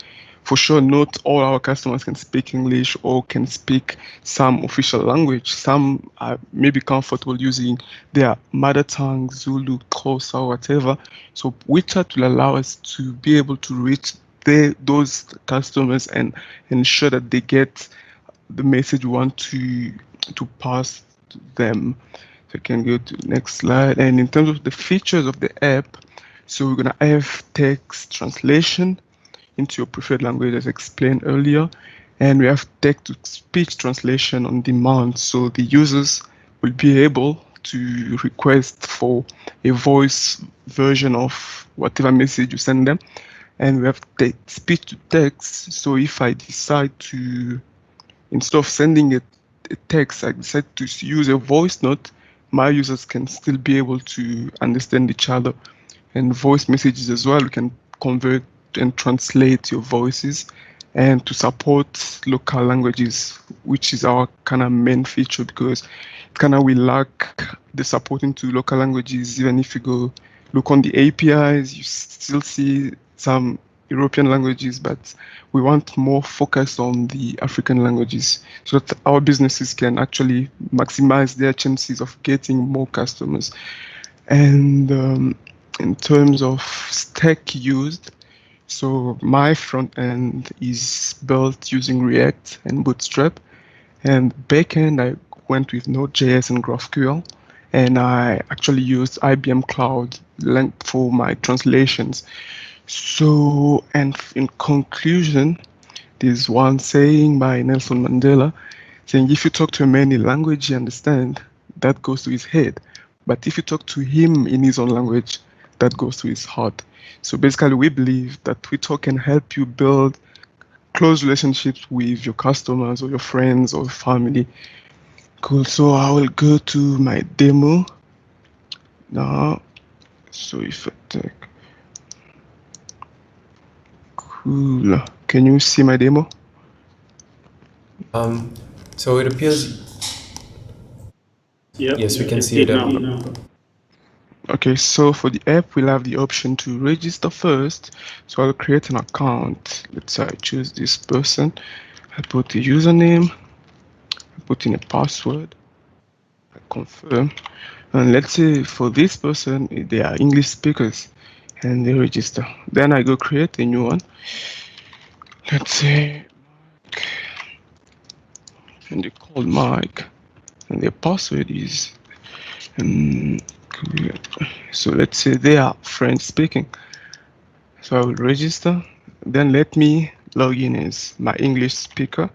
For sure, not all our customers can speak English or can speak some official language. Some are maybe comfortable using their mother tongue, Zulu, Xhosa, or whatever. So WeChat will allow us to be able to reach those customers and ensure that they get the message we want to pass to them. So you can go to the next slide. And in terms of the features of the app, so we're gonna have text translation into your preferred language as explained earlier. And we have text-to-speech translation on demand. So the users will be able to request for a voice version of whatever message you send them. And we have speech to text. So if I decide to, instead of sending a text, I decide to use a voice note, my users can still be able to understand each other. And voice messages as well, we can convert and translate your voices, and to support local languages, which is our kind of main feature, because kind of we lack the supporting to local languages. Even if you go look on the APIs, you still see some European languages, but we want more focus on the African languages so that our businesses can actually maximize their chances of getting more customers. And in terms of stack used, so my front end is built using React and Bootstrap, and backend I went with Node.js and GraphQL, and I actually used IBM Cloud for my translations. So, and in conclusion, there's one saying by Nelson Mandela saying, if you talk to a man in language he understands, that goes to his head. But if you talk to him in his own language, that goes to his heart. So basically, we believe that Twitter can help you build close relationships with your customers or your friends or family. Cool. So I will go to my demo now. So if I take, cool. Can you see my demo? So it appears. Yep, yes, we can see it now. Okay, so for the app, we'll have the option to register first. So I'll create an account. Let's say I choose this person. I put the username, I put in a password, I confirm. And let's say for this person, they are English speakers and they register. Then I go create a new one. Let's say Mike, and they call Mike, and their password is, so let's say they are French speaking. So I will register, then let me log in as my English speaker.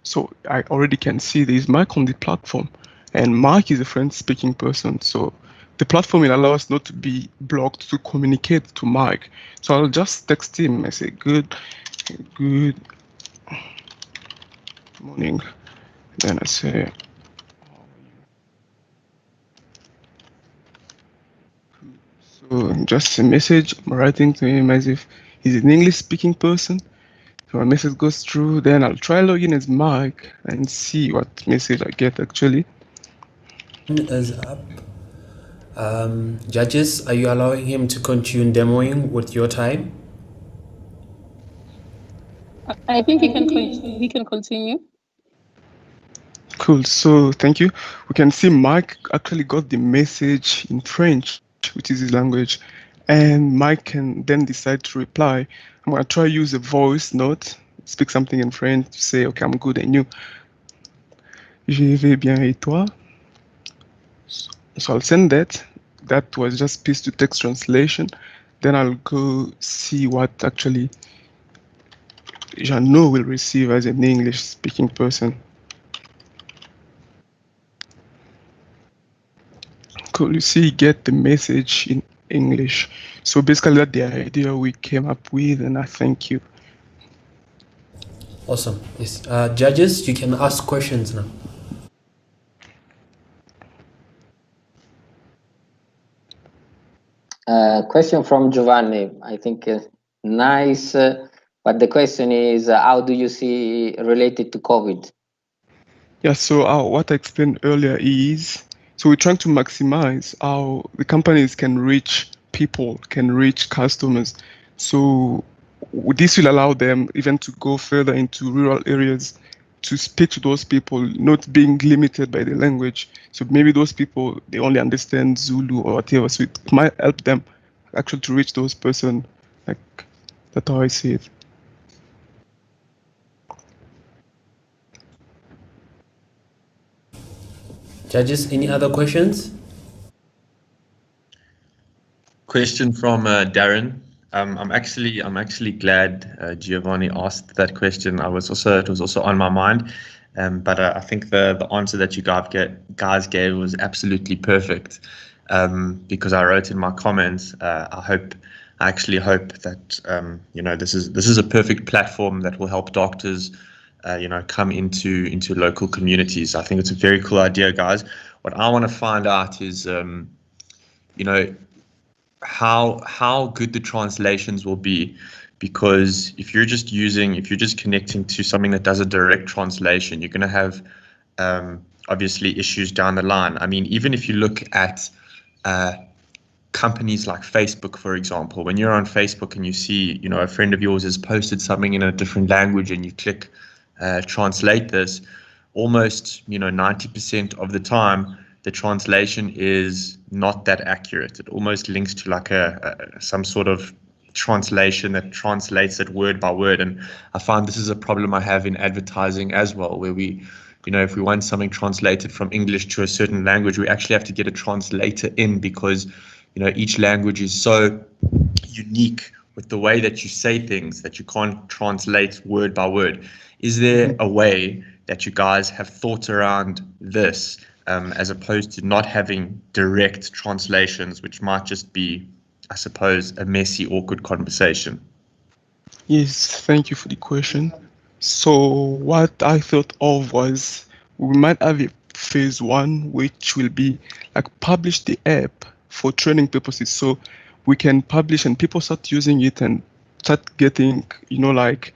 So I already can see there is Mike on the platform, and Mike is a French speaking person. So the platform will allow us not to be blocked to communicate to Mike. So I'll just text him. I say, good morning. Then I say, so just a message, I'm writing to him as if he's an English speaking person. So my message goes through, then I'll try login as Mike and see what message I get actually. Is up. Judges, are you allowing him to continue demoing with your time? I think he can continue. Cool, so thank you. We can see Mike actually got the message in French, which is his language, and Mike can then decide to reply. I'm going to try use a voice note, speak something in French, to say, okay, I'm good, and you. Je vais bien et toi? So I'll send that. That was just speech-to-text translation. Then I'll go see what actually Jeannot will receive as an English-speaking person. Cool, you see, get the message in English. So basically that's the idea we came up with, and I thank you. Awesome. Yes. Judges, you can ask questions now. Question from Giovanni. I think nice, but the question is, how do you see related to COVID? Yeah, so what I explained earlier is, so we're trying to maximize how the companies can reach people, can reach customers. So this will allow them even to go further into rural areas to speak to those people, not being limited by the language. So maybe those people, they only understand Zulu or whatever, so it might help them actually to reach those person. Like, that's how I see it. Judges, any other questions? Question from Darren. I'm actually glad Giovanni asked that question. It was also on my mind, but I think the answer that you guys gave was absolutely perfect. Because I wrote in my comments, I actually hope that this is a perfect platform that will help doctors come into local communities. I think it's a very cool idea, guys. What I want to find out is how good the translations will be, because if you're just connecting to something that does a direct translation, you're going to have obviously issues down the line. I mean, even if you look at companies like Facebook, for example, when you're on Facebook and you see a friend of yours has posted something in a different language and you click translate this, almost 90% of the time the translation is not that accurate. It almost links to like some sort of translation that translates it word by word. And I find this is a problem I have in advertising as well, where we, if we want something translated from English to a certain language, we actually have to get a translator in, because each language is so unique with the way that you say things that you can't translate word by word. Is there a way that you guys have thought around this, as opposed to not having direct translations, which might just be, I suppose, a messy, awkward conversation? Yes, thank you for the question. So what I thought of was we might have a phase one, which will be like publish the app for training purposes. So we can publish and people start using it and start getting, like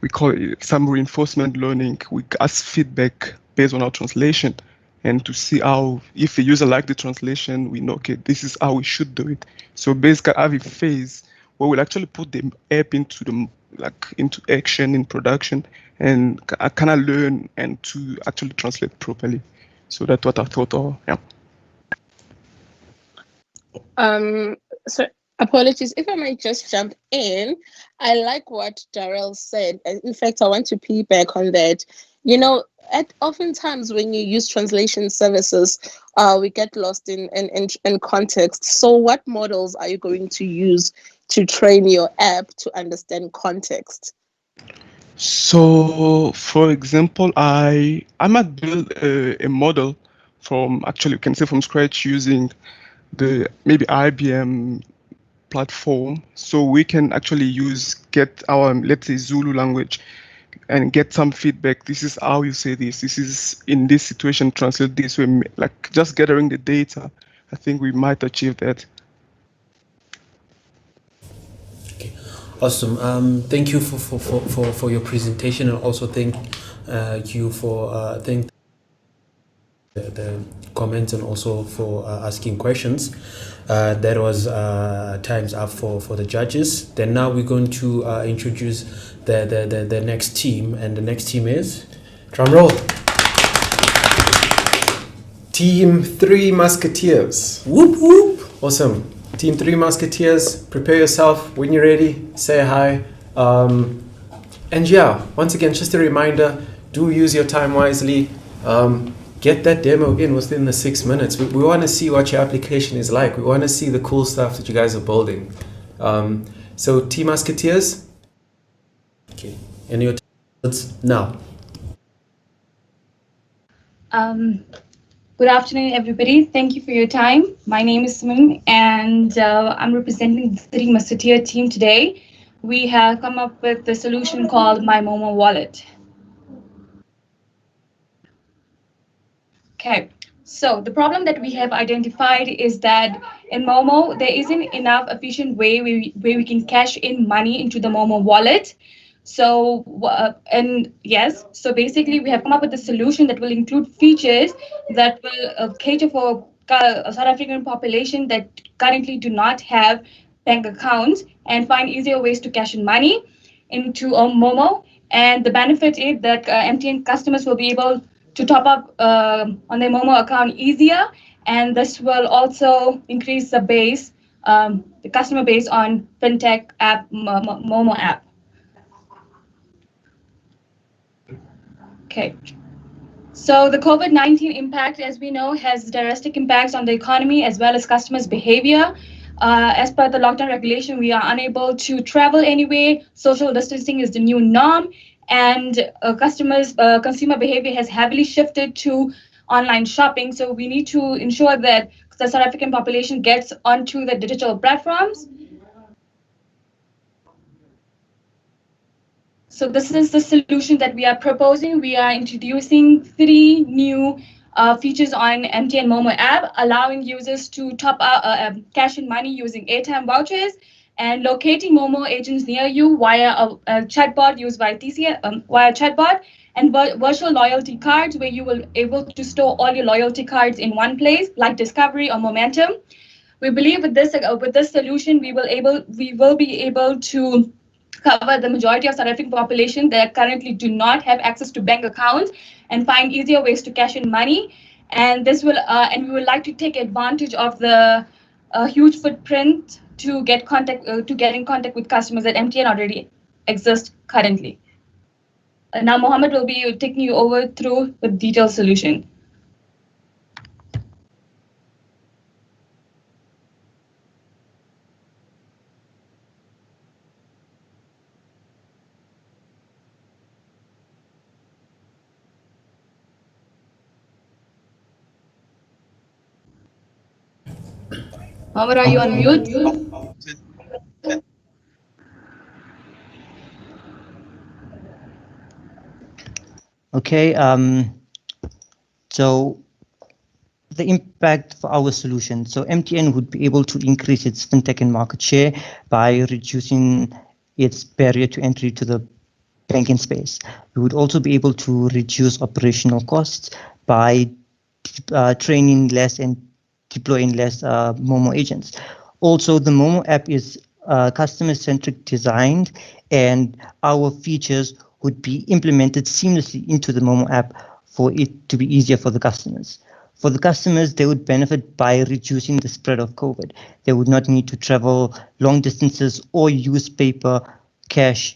we call it some reinforcement learning. We ask feedback based on our translation, and to see how, if the user like the translation, we know, okay, this is how we should do it. So basically I have a phase where we'll actually put the app into action in production, and I kind of learn and to actually translate properly. So that's what I thought of, yeah. So apologies, if I might just jump in. I like what Darrell said. And in fact, I want to piggyback on that. Oftentimes when you use translation services, we get lost in context. So what models are you going to use to train your app to understand context? So, for example, I might build a model from, actually, you can say from scratch, using the maybe IBM platform. So we can actually get our, let's say, Zulu language and get some feedback. This is how you say this. This is in this situation, translate this way. Like just gathering the data, I think we might achieve that. Awesome. Thank you for your presentation, and also thank you for the comments, and also for asking questions. That was time's up for the judges. Then now we're going to introduce the next team, and the next team is, drum roll, Team Three Musketeers. Whoop whoop. Awesome. Team Three Musketeers, prepare yourself. When you're ready, say hi. And yeah, once again, just a reminder, do use your time wisely. Get that demo in within the 6 minutes. We want to see what your application is like. We want to see the cool stuff that you guys are building. So Team Musketeers. Okay, and your words now. Good afternoon, everybody. Thank you for your time. My name is Simon, and I'm representing the Three Musketeer team today. We have come up with a solution called My Momo Wallet. Okay, so the problem that we have identified is that in Momo, there isn't enough efficient way where we can cash in money into the Momo wallet. So, so basically we have come up with a solution that will include features that will cater for a South African population that currently do not have bank accounts, and find easier ways to cash in money into Momo. And the benefit is that MTN customers will be able to top up on their Momo account easier, and this will also increase the base, the customer base on fintech app, Momo app. Okay, so the COVID-19 impact, as we know, has drastic impacts on the economy as well as customers' behavior. As per the lockdown regulation, we are unable to travel anywhere. Social distancing is the new norm, and consumer behavior has heavily shifted to online shopping. So we need to ensure that the South African population gets onto the digital platforms. So this is the solution that we are proposing. We are introducing 3 new features on MTN Momo app, allowing users to top up cash in money using airtime vouchers, and locating Momo agents near you via a chatbot used by via chatbot, and virtual loyalty cards, where you will able to store all your loyalty cards in one place, like Discovery or Momentum. We believe with this solution, we will be able to cover the majority of South African population that currently do not have access to bank accounts and find easier ways to cash in money. And this will, and we would like to take advantage of the huge footprint to get in contact with customers that MTN already exist currently. Now Mohammed will be taking you over through the detailed solution. Mohammed, are you on mute? Okay, so the impact for our solution. So MTN would be able to increase its fintech and market share by reducing its barrier to entry to the banking space. We would also be able to reduce operational costs by training less and deploying less Momo agents. Also, the Momo app is customer-centric designed, and our features would be implemented seamlessly into the Momo app for it to be easier for the customers. For the customers, they would benefit by reducing the spread of COVID. They would not need to travel long distances or use paper cash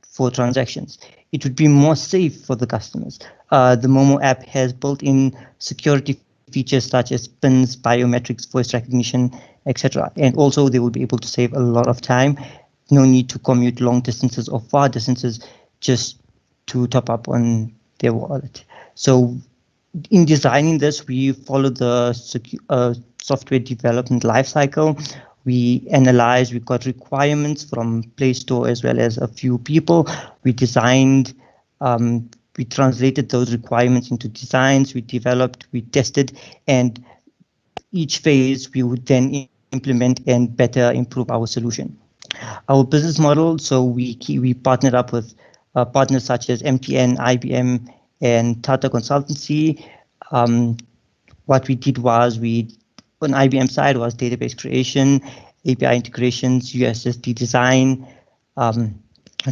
for transactions. It would be more safe for the customers. The Momo app has built-in security features such as pins, biometrics, voice recognition, etc. And also they will be able to save a lot of time. No need to commute long distances or far distances just to top up on their wallet. So in designing this, we follow the software development lifecycle. We analyzed, we got requirements from Play Store as well as a few people. We designed, we translated those requirements into designs, we developed, we tested, and each phase we would then implement and better improve our solution. Our business model, so we partnered up with partners such as MTN, IBM, and Tata Consultancy. What we did was on IBM side was database creation, API integrations, USSD design.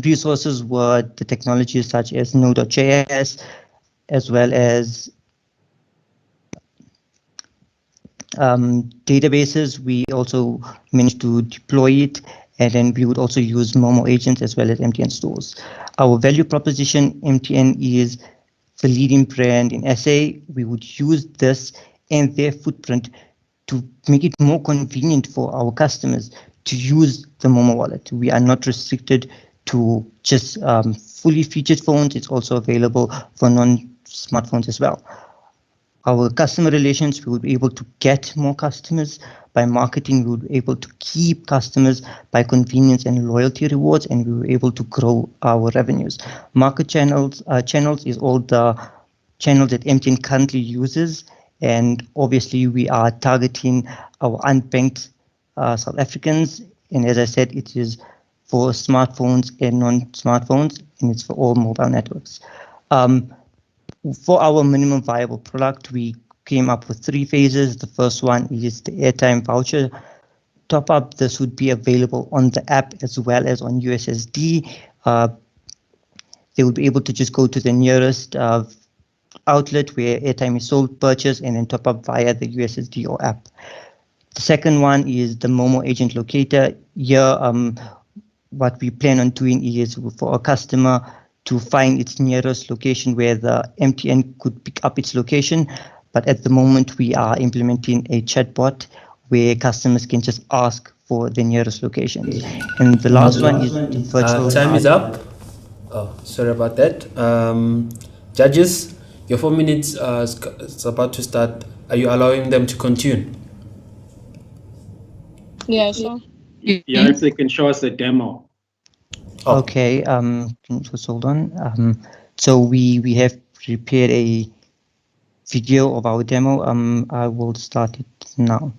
Resources were the technologies such as Node.js, as well as databases. We also managed to deploy it, and then we would also use Momo agents as well as MTN stores. Our value proposition, MTN is the leading brand in SA. We would use this and their footprint to make it more convenient for our customers to use the Momo wallet. We are not restricted to just fully featured phones. It's also available for non-smartphones as well. Our customer relations, we will be able to get more customers. By marketing, we will be able to keep customers by convenience and loyalty rewards, and we were able to grow our revenues. Market channels is all the channels that MTN currently uses, and obviously we are targeting our unbanked South Africans, and as I said, it is for smartphones and non-smartphones, and it's for all mobile networks. For our minimum viable product, we came up with 3 phases. The first one is the airtime voucher top up. This would be available on the app as well as on USSD. They would be able to just go to the nearest outlet where airtime is sold, purchase, and then top up via the USSD or app. The second one is the Momo agent locator. Here, what we plan on doing is for a customer to find its nearest location where the MTN could pick up its location. But at the moment, we are implementing a chatbot where customers can just ask for the nearest location. And the last one is the virtual time is up. Oh, sorry about that. Judges, your 4 minutes is about to start. Are you allowing them to continue? Yeah, sure. Yeah, if they can show us a demo. Okay, just hold on. So we have prepared a video of our demo. I will start it now.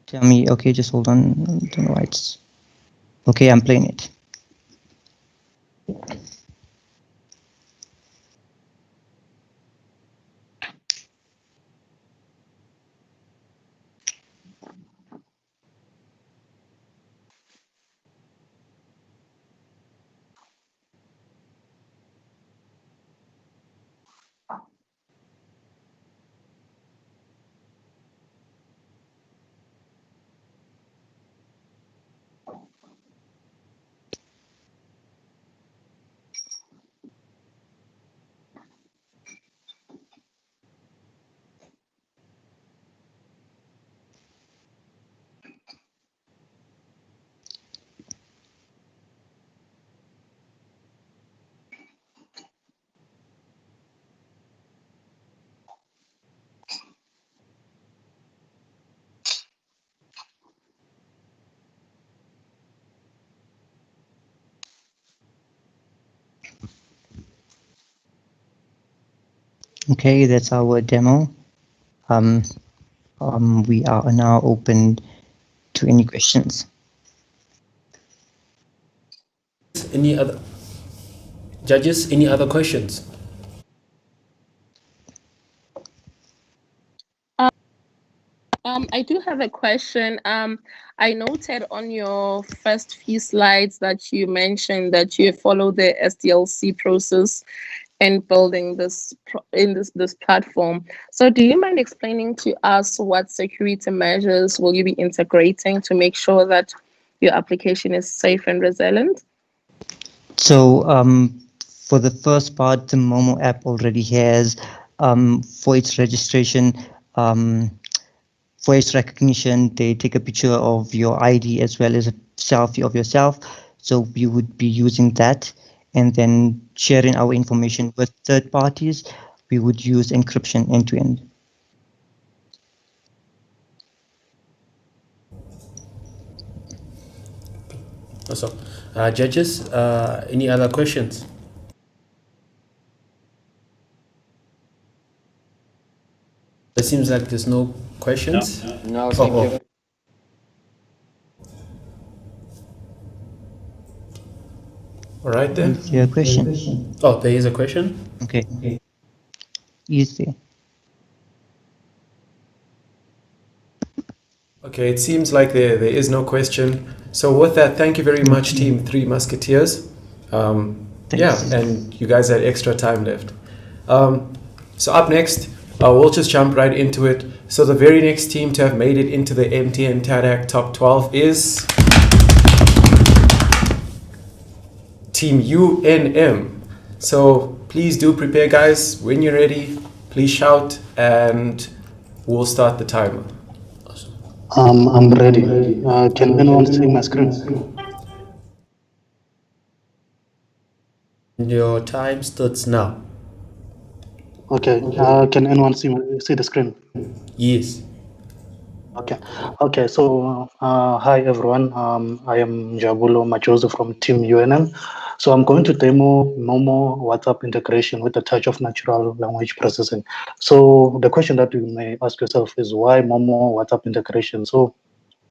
Tell me, okay, just hold on. I don't know why it's okay. I'm playing it. Okay, that's our demo. We are now open to any questions. Any other judges? Any other questions? I do have a question. I noted on your first few slides that you mentioned that you follow the SDLC process in building this this platform. So do you mind explaining to us what security measures will you be integrating to make sure that your application is safe and resilient? So for the first part, the Momo app already has for its registration, for its recognition, they take a picture of your ID as well as a selfie of yourself. So we would be using that, and then sharing our information with third parties. We would use encryption end to end. Awesome. Judges, any other questions? It seems like there's no questions. No, thank you. All right then. Is there a question? Oh, there is a question. Okay. Easy. Okay, it seems like there is no question. So with that, thank you very much, Team Three Musketeers. Yeah, and you guys had extra time left. So up next, we'll just jump right into it. So the very next team to have made it into the MTN TADHack Top 12 is Team UNM. So please do prepare, guys. When you're ready, please shout and we'll start the timer. I'm ready. Can anyone see my screen? Your time starts now. Okay. Can anyone see the screen? Yes. Okay. So hi everyone. I am Jabulo Machozo from Team UNM. So I'm going to demo Momo WhatsApp integration with a touch of natural language processing. So the question that you may ask yourself is why Momo WhatsApp integration? So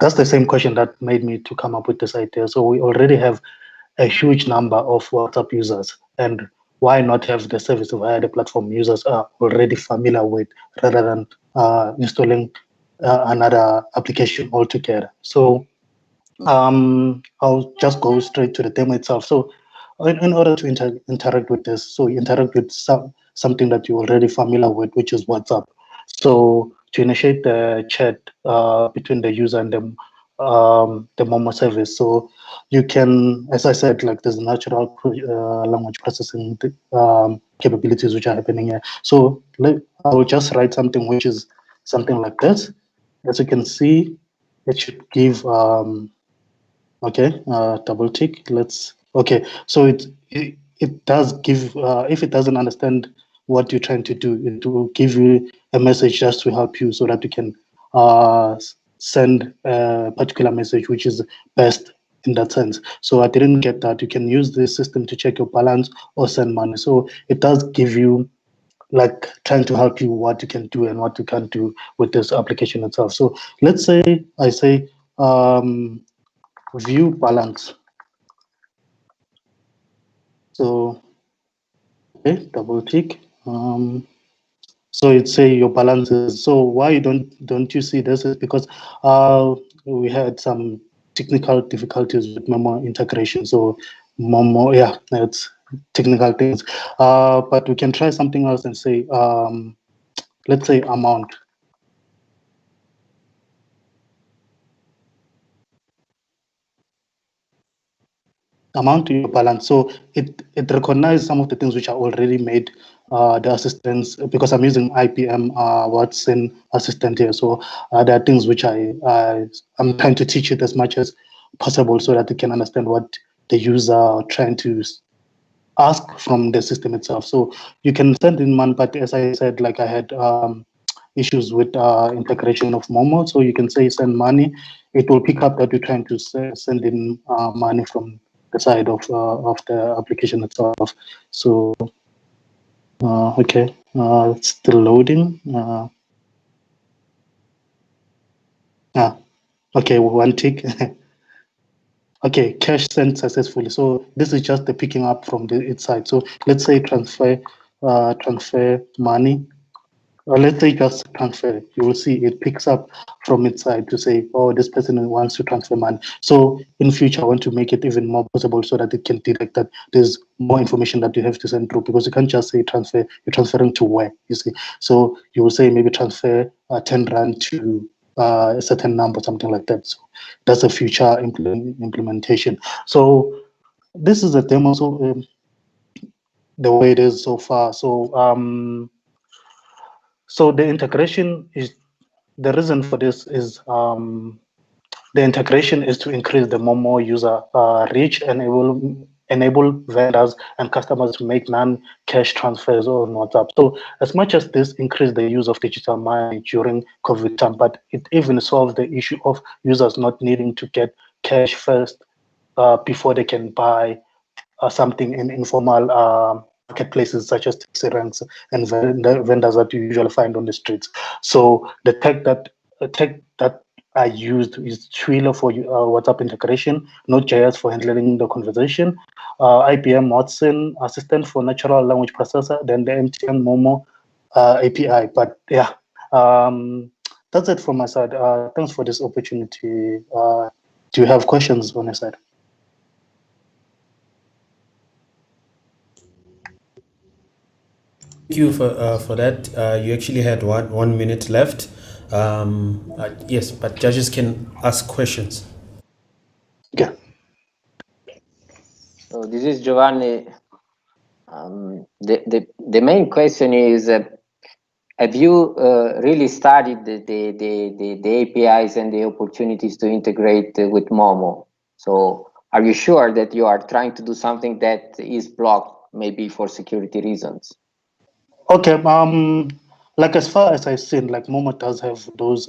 that's the same question that made me to come up with this idea. So we already have a huge number of WhatsApp users, and why not have the service via the platform users are already familiar with, rather than installing another application altogether. So I'll just go straight to the demo itself. So in order to interact with this, so you interact with something that you're already familiar with, which is WhatsApp. So to initiate the chat between the user and the Momo service, so you can, as I said, like there's natural language processing capabilities which are happening here. So I will just write something which is something like this. As you can see, it should give okay, double tick. Okay. So it does give. If it doesn't understand what you're trying to do, it will give you a message just to help you, so that you can send a particular message which is best in that sense. So I didn't get that. You can use this system to check your balance or send money. So it does give you, like, trying to help you what you can do and what you can't do with this application itself. So let's say I say view balance. So okay, double tick. So it say your balance is. So why don't you see this is because we had some technical difficulties with Momo integration. So Momo, yeah, it's technical things. But we can try something else and say let's say amount. Amount to your balance. So it recognizes some of the things which are already made the assistants, because I'm using IPM Watson assistant here. So there are things which I'm trying to teach it as much as possible so that they can understand what the user are trying to ask from the system itself. So you can send in money, but as I said, like I had issues with integration of Momo. So you can say send money. It will pick up that you're trying to send in money from the side of the application itself. So Okay, it's still loading. Okay, one tick. Okay, cash sent successfully. So this is just the picking up from its side. So let's say transfer money. Or let's say just transfer. You will see it picks up from its side to say, oh, this person wants to transfer money. So in future, I want to make it even more possible so that it can detect that there's more information that you have to send through, because you can't just say transfer. You're transferring to where, you see. So you will say maybe transfer 10 Rand to a certain number, something like that. So that's a future implementation. So this is a demo. So the way it is so far. So the integration is, the reason for this is the integration is to increase the Momo user reach and enable vendors and customers to make non-cash transfers on WhatsApp. So as much as this increased the use of digital money during COVID time, but it even solves the issue of users not needing to get cash first before they can buy something in informal marketplaces such as taxi ranks and vendors that you usually find on the streets. So the tech that I used is Twilio for WhatsApp integration, Node.js for handling the conversation, IBM Watson assistant for natural language processor, then the MTN Momo API. But yeah, that's it from my side. Thanks for this opportunity. Do you have questions on your side? Thank you for that. You actually had 1 minute left. Yes, but judges can ask questions. Yeah. So this is Giovanni. The main question is, have you really studied the APIs and the opportunities to integrate with Momo? So are you sure that you are trying to do something that is blocked, maybe for security reasons? Okay. Like as far as I've seen, like Momo does have those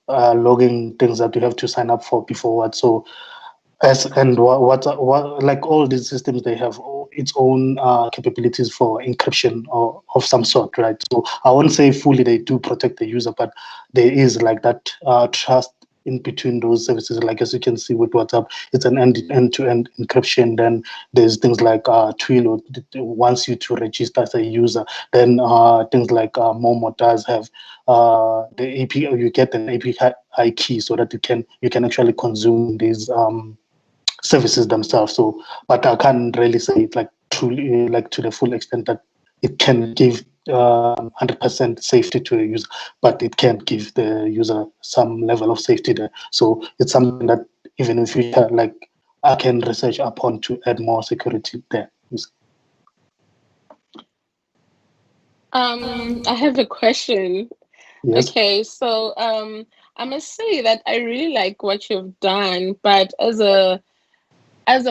login things that you have to sign up for beforeward. So what like all these systems, they have its own capabilities for encryption or of some sort, right? So I won't say fully they do protect the user, but there is like that trust in between those services. Like as you can see with WhatsApp, it's an end-to-end encryption. Then there's things like Twilio wants you to register as a user. Then things like Momo does have the API. You get an API key so that you can actually consume these services themselves. So, but I can't really say it like truly, like to the full extent that it can give 100% safety to a user, but it can give the user some level of safety there. So it's something that even in future, like I can research upon to add more security there. I have a question. Yes. Okay, so I must say that I really like what you've done, but as a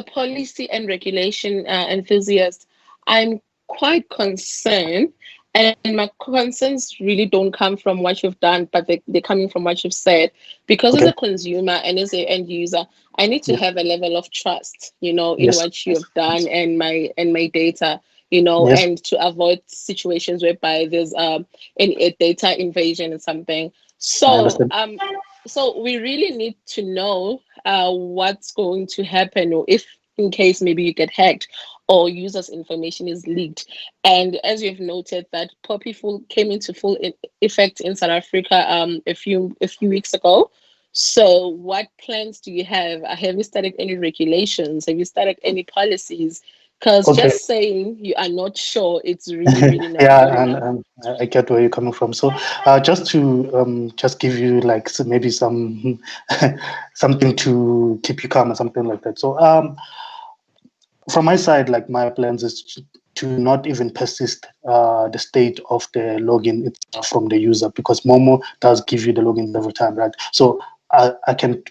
policy and regulation enthusiast, I'm quite concerned, and my concerns really don't come from what you've done, but they're coming from what you've said. Because as a consumer and as an end user, I need to have a level of trust, in what you've done and my data, and to avoid situations whereby there's a data invasion or something. So so we really need to know what's going to happen, or if in case maybe you get hacked or users' information is leaked. And as you've noted, that Poppy came into full effect in South Africa a few weeks ago. So what plans do you have? Have you started any regulations? Have you started any policies? Because just saying you are not sure, it's really, really not good enough. And I get where you're coming from. So just to just give you like maybe some something to keep you calm or something like that. So from my side, like my plans is to not even persist the state of the login itself from the user, because Momo does give you the login every time, right? So I can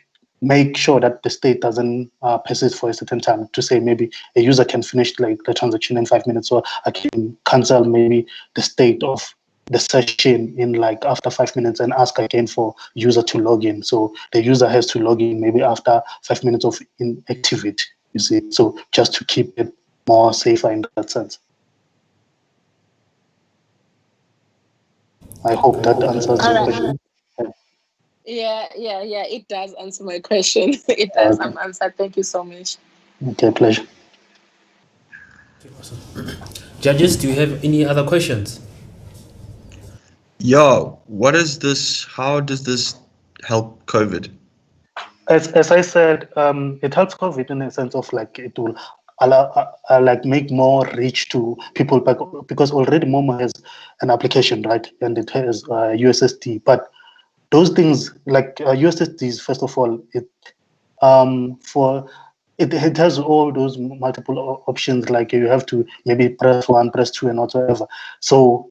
make sure that the state doesn't persist for a certain time, to say maybe a user can finish like the transaction in 5 minutes, or I can cancel maybe the state of the session in like after 5 minutes and ask again for user to log in. So the user has to log in maybe after 5 minutes of inactivity, you see. So just to keep it more safer in that sense. I hope that answers All your right. question. Yeah, it does answer my question. It does. I'm answered. Thank you so much. Okay, pleasure. Judges, do you have any other questions? Yeah, what is this? How does this help COVID? As I said, it helps COVID in a sense of like it will allow like make more reach to people because already Momo has an application, right, and it has USSD. But those things like USSDs, first of all, it has all those multiple options. Like you have to maybe press 1, press 2, and whatsoever. So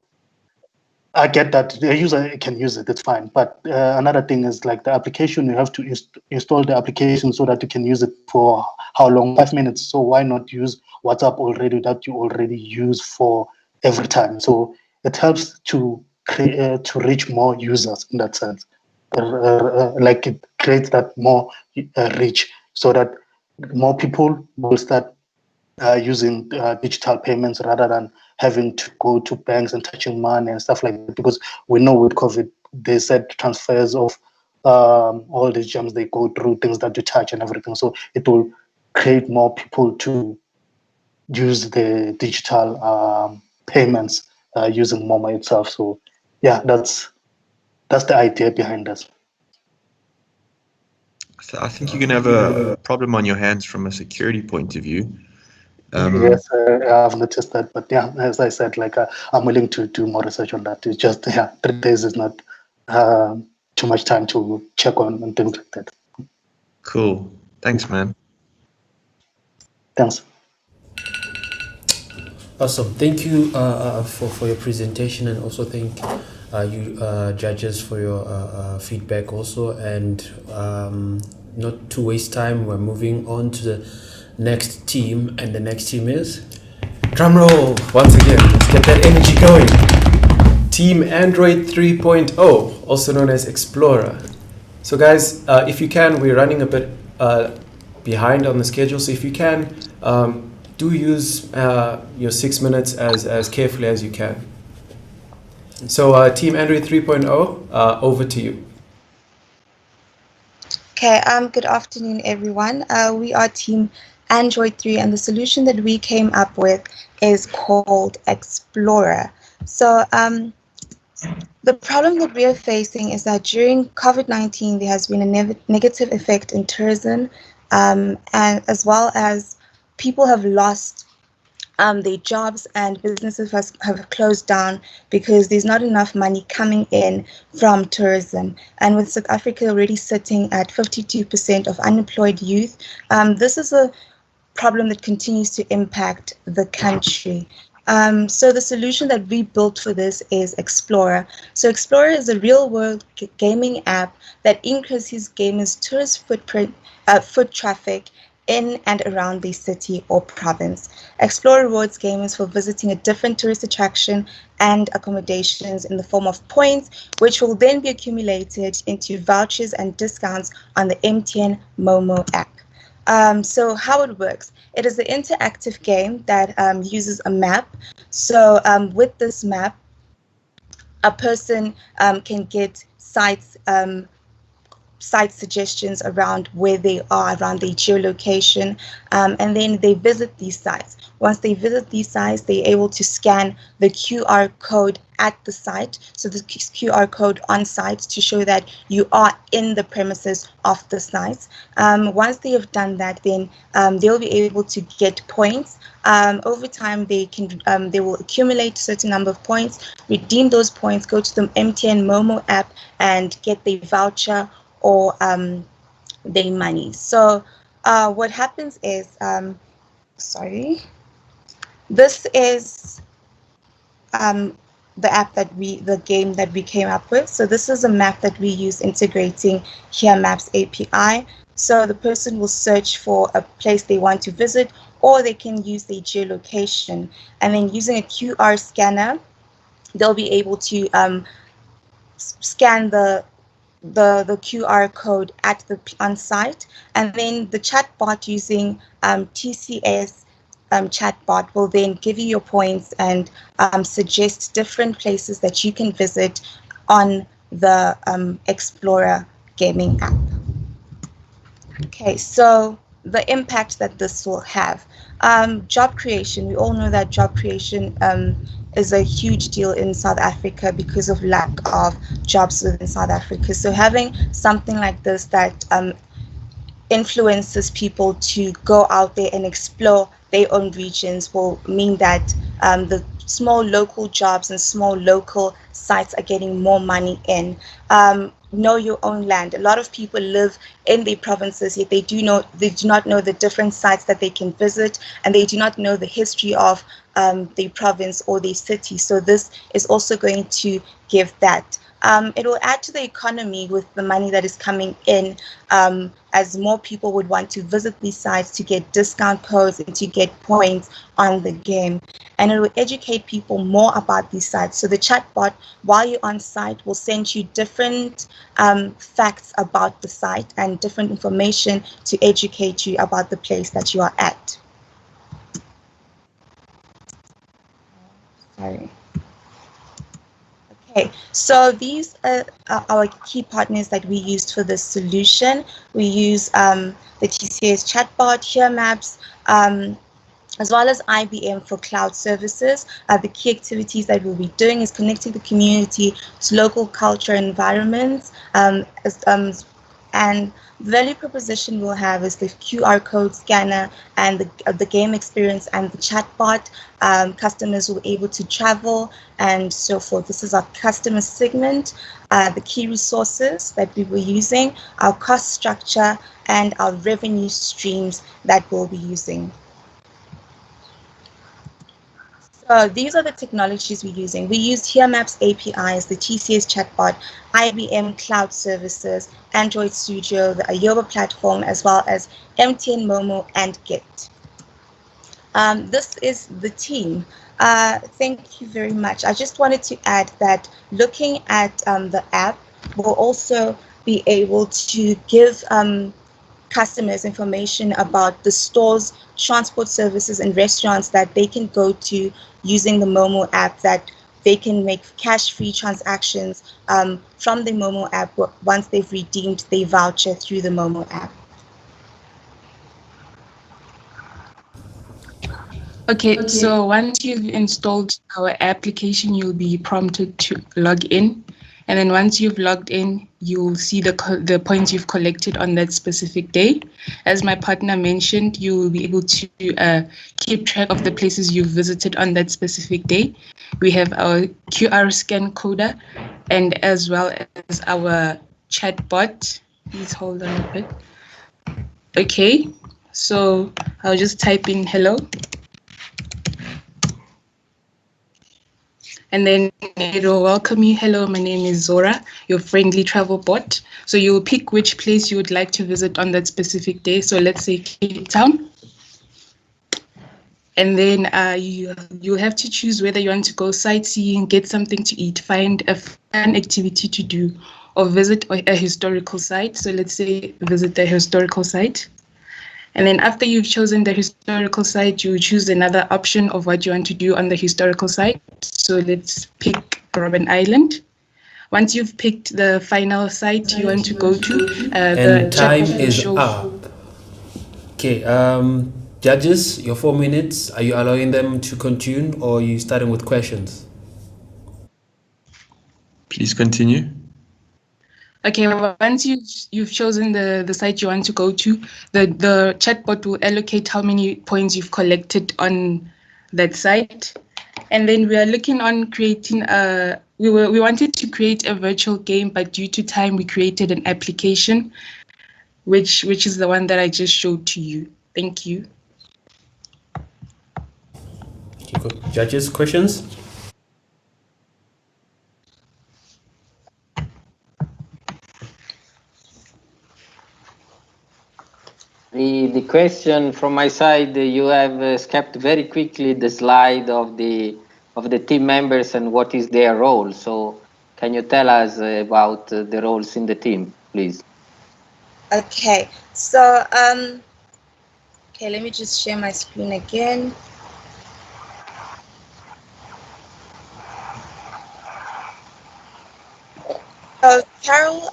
I get that the user can use it, it's fine. But another thing is like the application, you have to install the application so that you can use it for how long? 5 minutes. So why not use WhatsApp already that you already use for every time? So it helps to reach more users in that sense. Like it creates that more reach so that more people will start using digital payments rather than having to go to banks and touching money and stuff like that. Because we know with COVID, they said transfers of all these gems, they go through things that you touch and everything. So it will create more people to use the digital payments using Momo itself. So yeah, that's the idea behind this. So I think you're going to have a problem on your hands from a security point of view. Yes, I've noticed that. But yeah, as I said, like I'm willing to do more research on that. It's just 3 days is not too much time to check on and things like that. Cool. Thanks, man. Thanks. Awesome. Thank you for your presentation, and also thank you judges for your feedback also. And not to waste time, we're moving on to the next team, and the next team is, drum roll once again, let's get that energy going. Team Android 3.0, also known as Explorer. So guys, if you can, we're running a bit behind on the schedule, so if you can, do use your 6 minutes as carefully as you can. So Team Android 3.0, over to you. Okay, good afternoon, everyone. We are Team Android 3, and the solution that we came up with is called Explorer. So the problem that we are facing is that during COVID-19, there has been a negative effect in tourism, and as well as people have lost their jobs, and businesses have closed down because there's not enough money coming in from tourism. And with South Africa already sitting at 52% of unemployed youth, this is a problem that continues to impact the country. So the solution that we built for this is Explorer. So Explorer is a real-world gaming app that increases gamers' tourist foot traffic in and around the city or province. Explorer rewards gamers for visiting a different tourist attraction and accommodations in the form of points, which will then be accumulated into vouchers and discounts on the MTN Momo app. So how it works, it is an interactive game that uses a map. So with this map, a person can get site suggestions around where they are, around their geolocation, and then they visit these sites. Once they visit these sites, they're able to scan the QR code at the site, so the QR code on site to show that you are in the premises of the site. Once they have done that, then they'll be able to get points. Over time, they will accumulate a certain number of points, redeem those points, go to the MTN Momo app, and get their voucher or their money. So what happens is, this is the game that we came up with. So this is a map that we use integrating Here Maps API. So the person will search for a place they want to visit, or they can use their geolocation, and then using a QR scanner, they'll be able to scan the QR code at the on site, and then the chatbot using TCS chatbot will then give you your points and suggest different places that you can visit on the Explorer gaming app. Okay, so the impact that this will have. Job creation, we all know that job creation is a huge deal in South Africa because of lack of jobs within South Africa. So having something like this that influences people to go out there and explore their own regions will mean that the small local jobs and small local sites are getting more money in. Know your own land. A lot of people live in the provinces, yet they do not know the different sites that they can visit, and they do not know the history of the province or the city. So this is also going to give that. It will add to the economy with the money that is coming in, as more people would want to visit these sites to get discount codes and to get points on the game. And it will educate people more about these sites. So the chatbot, while you're on site, will send you different facts about the site and different information to educate you about the place that you are at. Sorry. Okay, so these are our key partners that we used for this solution. We use the TCS chatbot, Here Maps, as well as IBM for cloud services. The key activities that we'll be doing is connecting the community to local culture environments, and the value proposition we'll have is the QR code scanner and the game experience and the chatbot. Customers will be able to travel and so forth. This is our customer segment, the key resources that we were using, our cost structure, and our revenue streams that we'll be using. So these are the technologies we're using. We used Here Maps APIs, the TCS chatbot, IBM cloud services, Android Studio, the Ayoba platform, as well as MTN Momo and Git. This is the team. Thank you very much. I just wanted to add that looking at the app will also be able to give customers information about the stores, transport services, and restaurants that they can go to using the Momo app, that they can make cash-free transactions from the Momo app once they've redeemed their voucher through the Momo app. Okay, so once you've installed our application, you'll be prompted to log in. And then once you've logged in, you'll see the points you've collected on that specific day. As my partner mentioned, you will be able to keep track of the places you've visited on that specific day. We have our QR scan coder and as well as our chatbot. Please hold on a bit. Okay, so I'll just type in hello. And then it will welcome you. Hello, my name is Zora, your friendly travel bot. So you'll pick which place you would like to visit on that specific day. So let's say Cape Town. And then you have to choose whether you want to go sightseeing, get something to eat, find a fun activity to do, or visit a historical site. So let's say visit the historical site. And then after you've chosen the historical site, you choose another option of what you want to do on the historical site. So let's pick Robben Island. Once you've picked the final site you want to go to, and time is up. Okay, judges, your 4 minutes. Are you allowing them to continue, or are you starting with questions? Please continue. Okay, once you've chosen the site you want to go to, the chatbot will allocate how many points you've collected on that site. And then we are looking on creating we wanted to create a virtual game, but due to time we created an application, which is the one that I just showed to you. Thank you. Okay, good. Judges, questions? The question from my side, you have skipped very quickly the slide of the team members and what is their role. So can you tell us about the roles in the team, please? Okay, so okay, let me just share my screen again. So Carol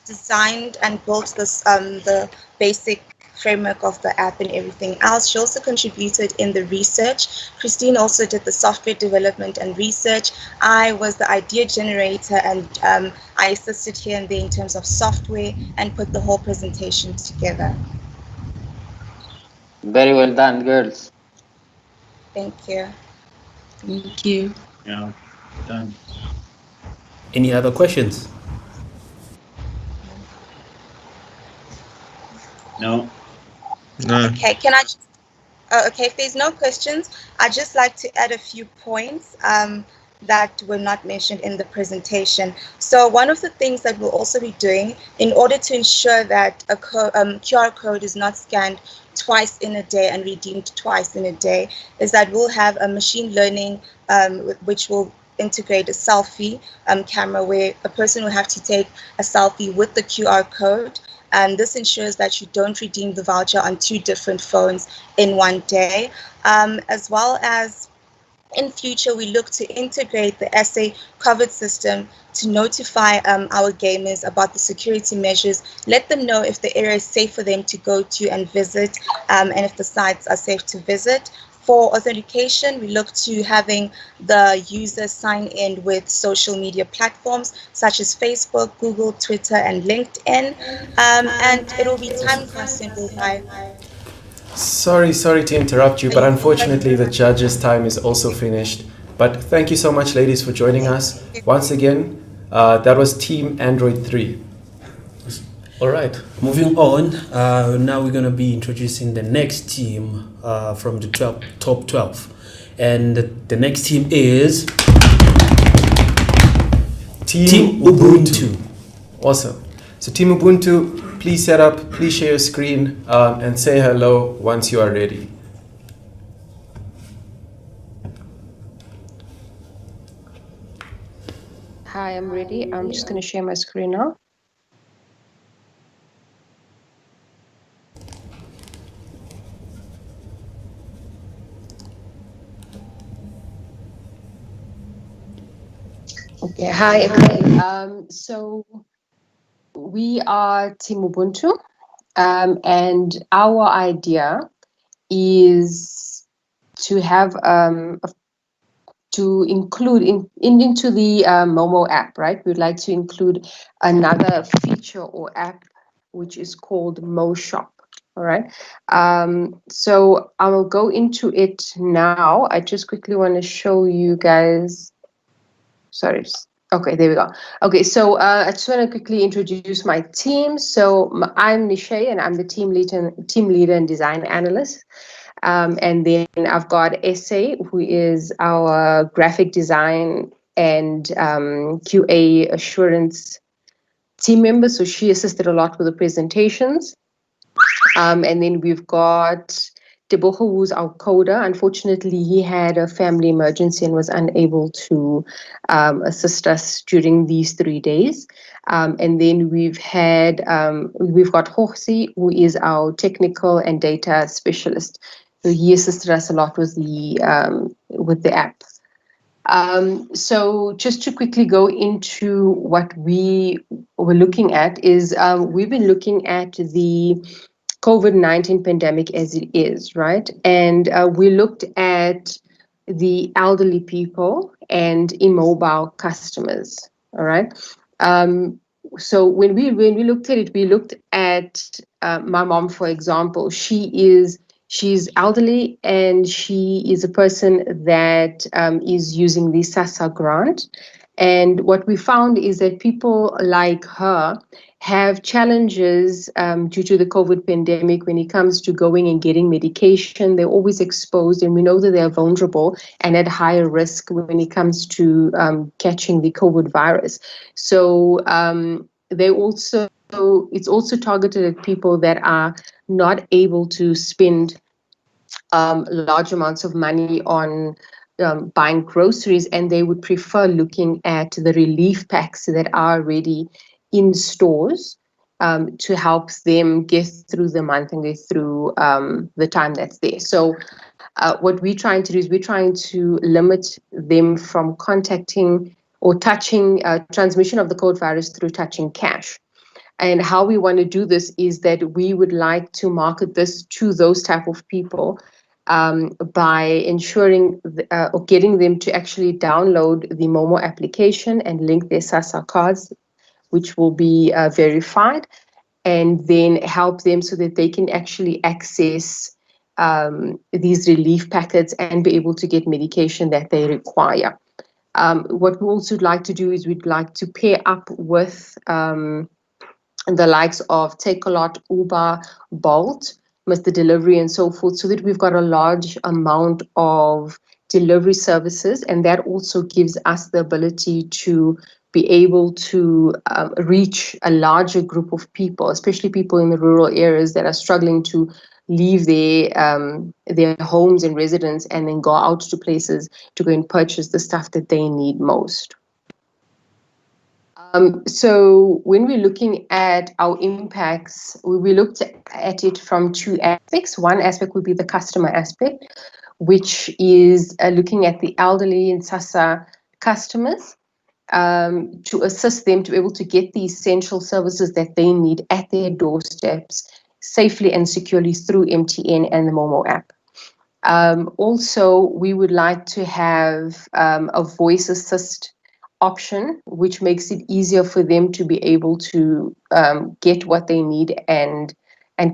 designed and built this the basic framework of the app and everything else. She also contributed in the research. Christine also did the software development and research. I was the idea generator, and I assisted here and there in terms of software and put the whole presentation together. Very well done, girls. Thank you. Thank you. Yeah, done. Any other questions? No. No. Okay, can I just, okay, if there's no questions, I'd just like to add a few points that were not mentioned in the presentation. So one of the things that we'll also be doing in order to ensure that a QR code is not scanned twice in a day and redeemed twice in a day is that we'll have a machine learning which will integrate a selfie camera where a person will have to take a selfie with the QR code. And this ensures that you don't redeem the voucher on 2 different phones in one day. As well as in future, we look to integrate the SA COVID system to notify our gamers about the security measures, let them know if the area is safe for them to go to and visit, and if the sites are safe to visit. For authentication, we look to having the user sign in with social media platforms such as Facebook, Google, Twitter, and LinkedIn. And it will be time consuming by... Sorry to interrupt you, but unfortunately the judge's time is also finished. But thank you so much, ladies, for joining us. Once again, that was Team Android 3. All right, moving on. Now we're going to be introducing the next team from the top 12. And the next team is Team Ubuntu. Awesome. So Team Ubuntu, please set up, please share your screen and say hello once you are ready. Hi, I'm ready. I'm just going to share my screen now. Okay, hi everybody. So we are Team Ubuntu, and our idea is to have to include into the Momo app, right? We'd like to include another feature or app which is called Mo Shop. All right. So I will go into it now. I just quickly want to show you guys. Sorry. Okay, there we go. Okay, so I just want to quickly introduce my team. So I'm Nishay, and I'm the team leader and design analyst. And then I've got SA, who is our graphic design and QA assurance team member. So she assisted a lot with the presentations. And then we've got Tebogo, who's our coder. Unfortunately, he had a family emergency and was unable to assist us during these 3 days. And then we've got Hoxie, who is our technical and data specialist. So he assisted us a lot with the app. So just to quickly go into what we were looking at is we've been looking at the COVID-19 pandemic as it is, right? And we looked at the elderly people and immobile customers, all right? So when we looked at it, we looked at my mom, for example. She's elderly, and she is a person that is using the SASSA grant. And what we found is that people like her have challenges due to the COVID pandemic when it comes to going and getting medication. They're always exposed, and we know that they're vulnerable and at higher risk when it comes to catching the COVID virus. So it's also targeted at people that are not able to spend large amounts of money on buying groceries, and they would prefer looking at the relief packs that are already in stores to help them get through the month and get through the time that's there. So what we're trying to do is we're trying to limit them from contacting or touching transmission of the code virus through touching cash. And how we want to do this is that we would like to market this to those type of people by ensuring or getting them to actually download the Momo application and link their SASSA cards, which will be verified, and then help them so that they can actually access these relief packets and be able to get medication that they require. What we also would like to do is we'd like to pair up with the likes of Takealot, Uber, Bolt, Mr. Delivery, and so forth, so that we've got a large amount of delivery services, and that also gives us the ability to be able to reach a larger group of people, especially people in the rural areas that are struggling to leave their homes and residence and then go out to places to go and purchase the stuff that they need most. So when we're looking at our impacts, we looked at it from two aspects. One aspect would be the customer aspect, which is looking at the elderly and SASSA customers to assist them to be able to get the essential services that they need at their doorsteps safely and securely through MTN and the Momo app. Also, we would like to have a voice assist option, which makes it easier for them to be able to get what they need and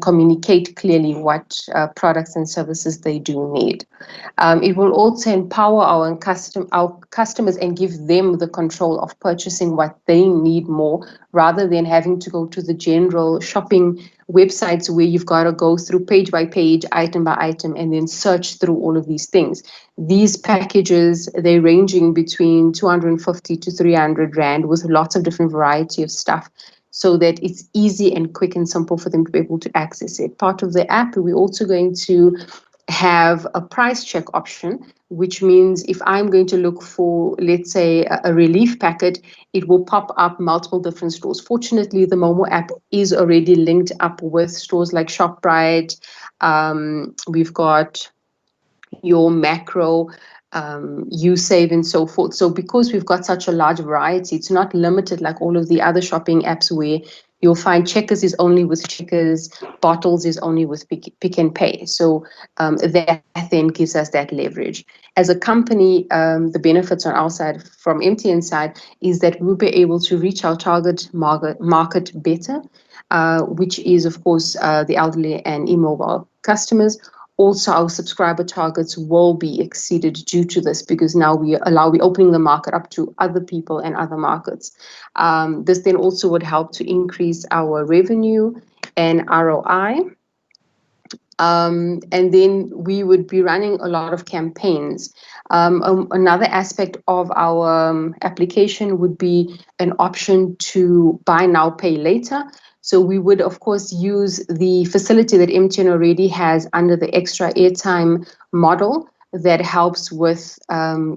communicate clearly what products and services they do need. It will also empower our customers and give them the control of purchasing what they need more, rather than having to go to the general shopping websites where you've got to go through page by page, item by item, and then search through all of these things. These packages, they're ranging between 250 to 300 Rand with lots of different variety of stuff, so that it's easy and quick and simple for them to be able to access it. Part of the app, we're also going to have a price check option, which means if I'm going to look for, let's say, a relief packet, it will pop up multiple different stores. Fortunately, the Momo app is already linked up with stores like ShopRite. We've got your Macro, USave, and so forth. So because we've got such a large variety, it's not limited like all of the other shopping apps where you'll find Checkers is only with Checkers, Bottles is only with Pick and Pay. So that then gives us that leverage. As a company, the benefits on our side, from MTN side, is that we'll be able to reach our target market better, which is, of course, the elderly and immobile customers. Also, our subscriber targets will be exceeded due to this, because now we're opening the market up to other people and other markets. This then also would help to increase our revenue and ROI. And then we would be running a lot of campaigns. Another aspect of our application would be an option to buy now, pay later. So we would, of course, use the facility that MTN already has under the extra airtime model that helps with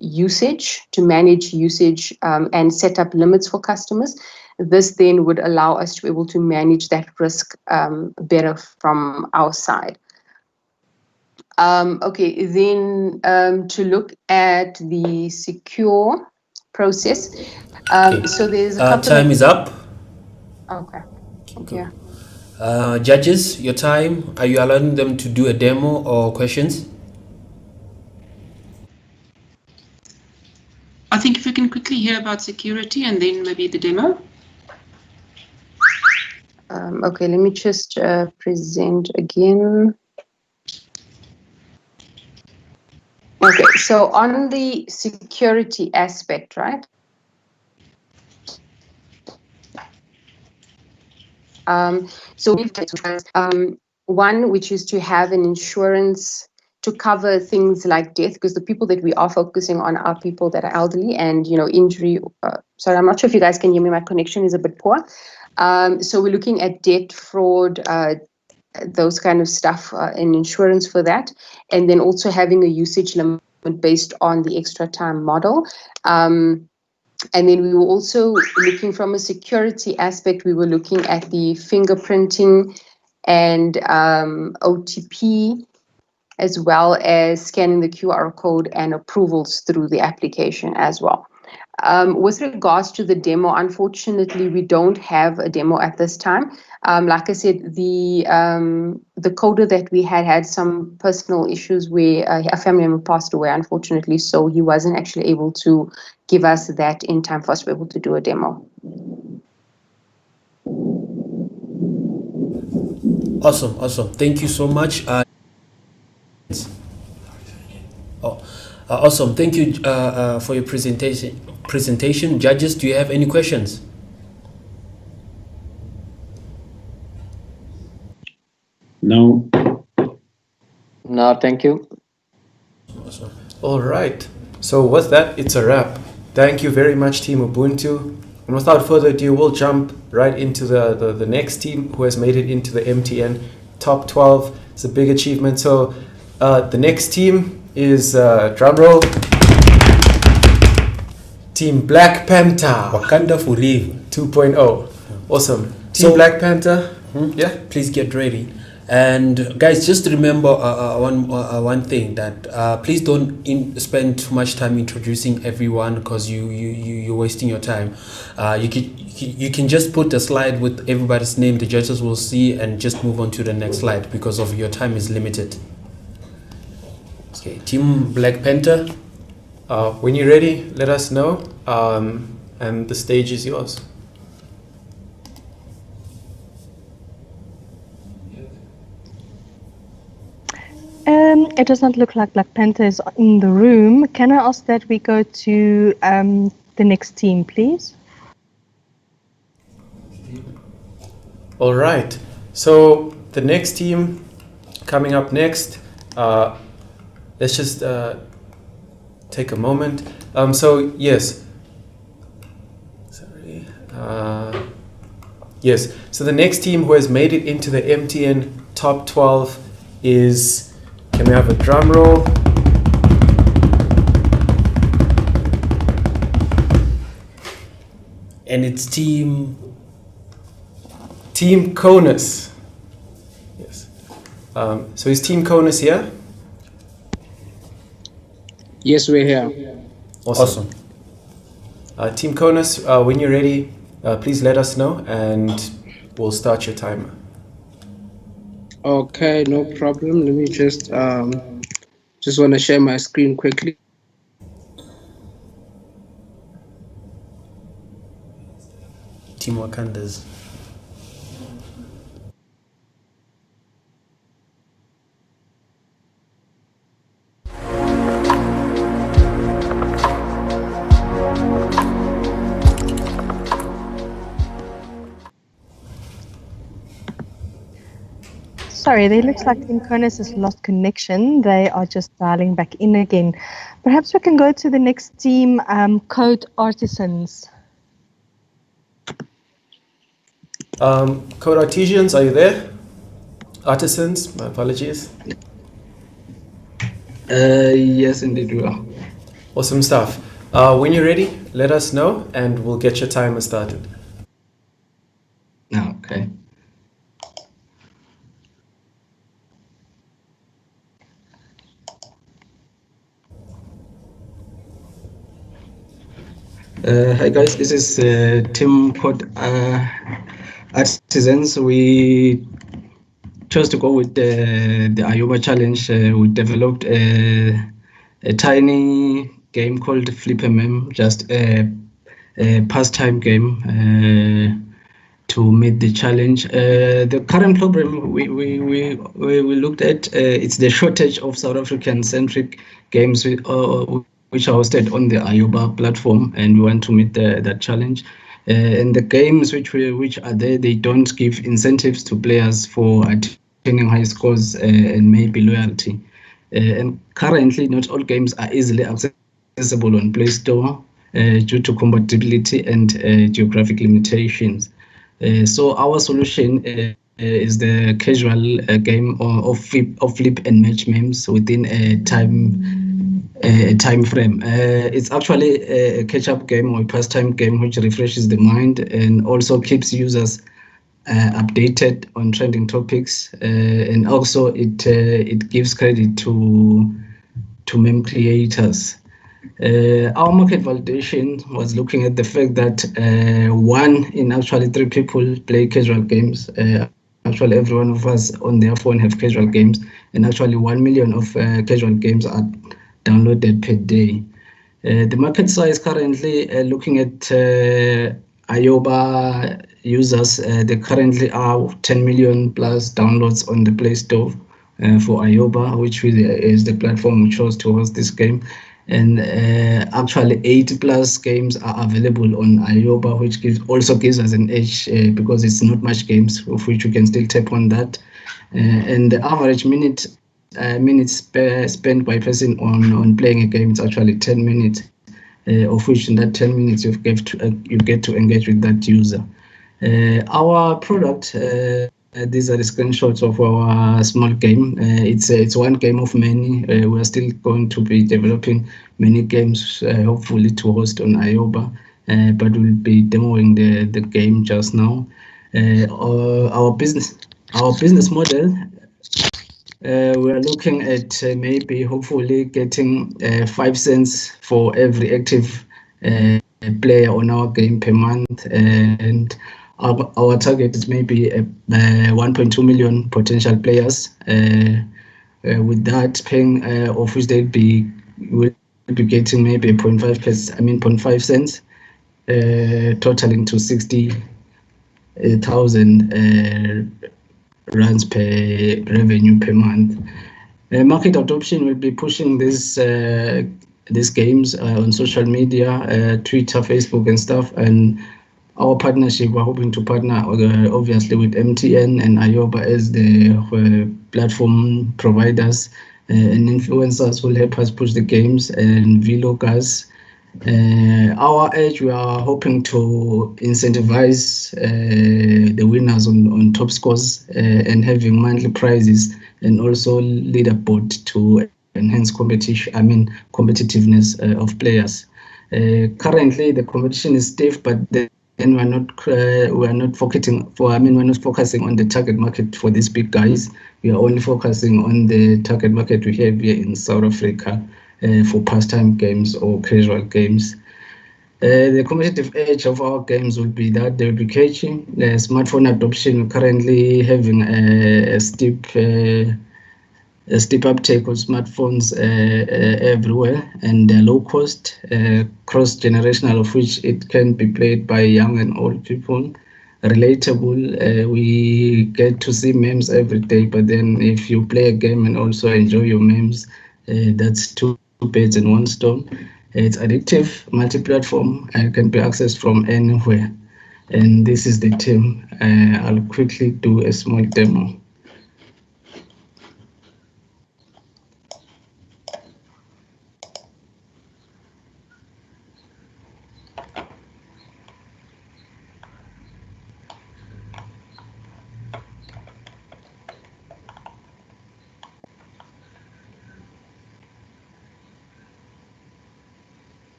usage, to manage usage and set up limits for customers. This then would allow us to be able to manage that risk better from our side. Okay, then to look at the secure process. So there's a couple time is up. Okay. Yeah. Judges, your time. Are you allowing them to do a demo or questions? I think if we can quickly hear about security and then maybe the demo. Okay, let me just present again. Okay, so on the security aspect, right? So we've one, which is to have an insurance to cover things like death, because the people that we are focusing on are people that are elderly and, you know, injury. Sorry, I'm not sure if you guys can hear me. My connection is a bit poor. So we're looking at debt, fraud, those kind of stuff, and insurance for that. And then also having a usage limit based on the extra time model. And then we were also looking from a security aspect, we were looking at the fingerprinting and OTP, as well as scanning the QR code and approvals through the application as well. With regards to the demo, unfortunately, we don't have a demo at this time. Like I said, the coder that we had some personal issues where a family member passed away, unfortunately, so he wasn't actually able to give us that in time for us to be able to do a demo. Awesome, awesome. Thank you so much. Awesome. Thank you for your presentation. Judges, do you have any questions? No. No, thank you. Awesome. All right. So with that, it's a wrap. Thank you very much, Team Ubuntu. And without further ado, we'll jump right into the next team who has made it into the MTN top 12. It's a big achievement. So the next team is, drumroll, Team Black Panther. Wakanda Forever 2.0. Awesome. Team Black Panther. Yeah, please get ready. And guys, just remember one thing, that please don't spend too much time introducing everyone, because you're wasting your time. You can just put a slide with everybody's name, the judges will see, and just move on to the next slide because of your time is limited. Okay, Team Black Panther. When you're ready, let us know, and the stage is yours. It does not look like Black Panther is in the room. Can I ask that we go to the next team, please? All right. So the next team coming up next, let's just take a moment. So yes. Sorry. Yes. So the next team who has made it into the MTN top 12 is, can we have a drum roll? And it's Team Conus. Yes. So is Team Conus here? Yes, we're here. Awesome. Team Conus, when you're ready, please let us know and we'll start your timer. Okay, no problem. Let me just want to share my screen quickly. Team Wakandas. Sorry, it looks like Team Conus has lost connection. They are just dialing back in again. Perhaps we can go to the next team, Code Artisans. Code Artisans, are you there? Artisans, my apologies. Yes, indeed we are. Awesome stuff. When you're ready, let us know and we'll get your timer started. Okay. Hi guys, this is Team Code Artisans. We chose to go with the Ioba challenge. We developed a tiny game called Flip MM, just a pastime game to meet the challenge. The current problem we looked at, it's the shortage of South African centric games which are hosted on the Ioba platform, and we want to meet that challenge. And the games which are there, they don't give incentives to players for attaining high scores and maybe loyalty. And currently, not all games are easily accessible on Play Store due to compatibility and geographic limitations. So our solution is the casual game of flip and match memes within a time frame. It's actually a catch-up game or a pastime game which refreshes the mind and also keeps users updated on trending topics, and also it gives credit to meme creators. Our market validation was looking at the fact that one in actually three people play casual games. Actually, every one of us on their phone have casual games, and actually 1 million of casual games are downloaded per day. The market size currently, looking at IOBA users, they currently are 10 million plus downloads on the Play Store for IOBA, which is the platform we chose to host this game. And actually 80 plus games are available on IOBA, which also gives us an edge because it's not much games of which we can still tap on that. And the average minutes spent by person on playing a game is actually 10 minutes, of which in that 10 minutes you get to engage with that user. Our product, these are the screenshots of our small game. It's one game of many. We're still going to be developing many games, hopefully to host on IOBA, but we'll be demoing the game just now. Our business model, we are looking at maybe hopefully getting 5 cents for every active player on our game per month, and our target is maybe 1.2 million potential players. With that paying, of which will be getting maybe 0.5 cents, totaling to 60,000 rands per revenue per month. Market adoption will be pushing these games on social media, Twitter, Facebook, and stuff. And our partnership, we're hoping to partner obviously with MTN and IOBA as the platform providers, and influencers will help us push the games, and vloggers. Our edge, we are hoping to incentivize the winners on top scores and having monthly prizes, and also leaderboard to enhance competitiveness of players. Currently, the competition is stiff, but then we're not focusing on the target market for these big guys. We are only focusing on the target market we have here in South Africa for pastime games or casual games. The competitive edge of our games will be that they will be catchy. The smartphone adoption, currently having a steep uptake of smartphones everywhere, and they're low cost, cross-generational, of which it can be played by young and old people. Relatable, we get to see memes every day, but then if you play a game and also enjoy your memes, that's two birds in one stone. It's addictive, multi-platform, and can be accessed from anywhere. And this is the team. I'll quickly do a small demo.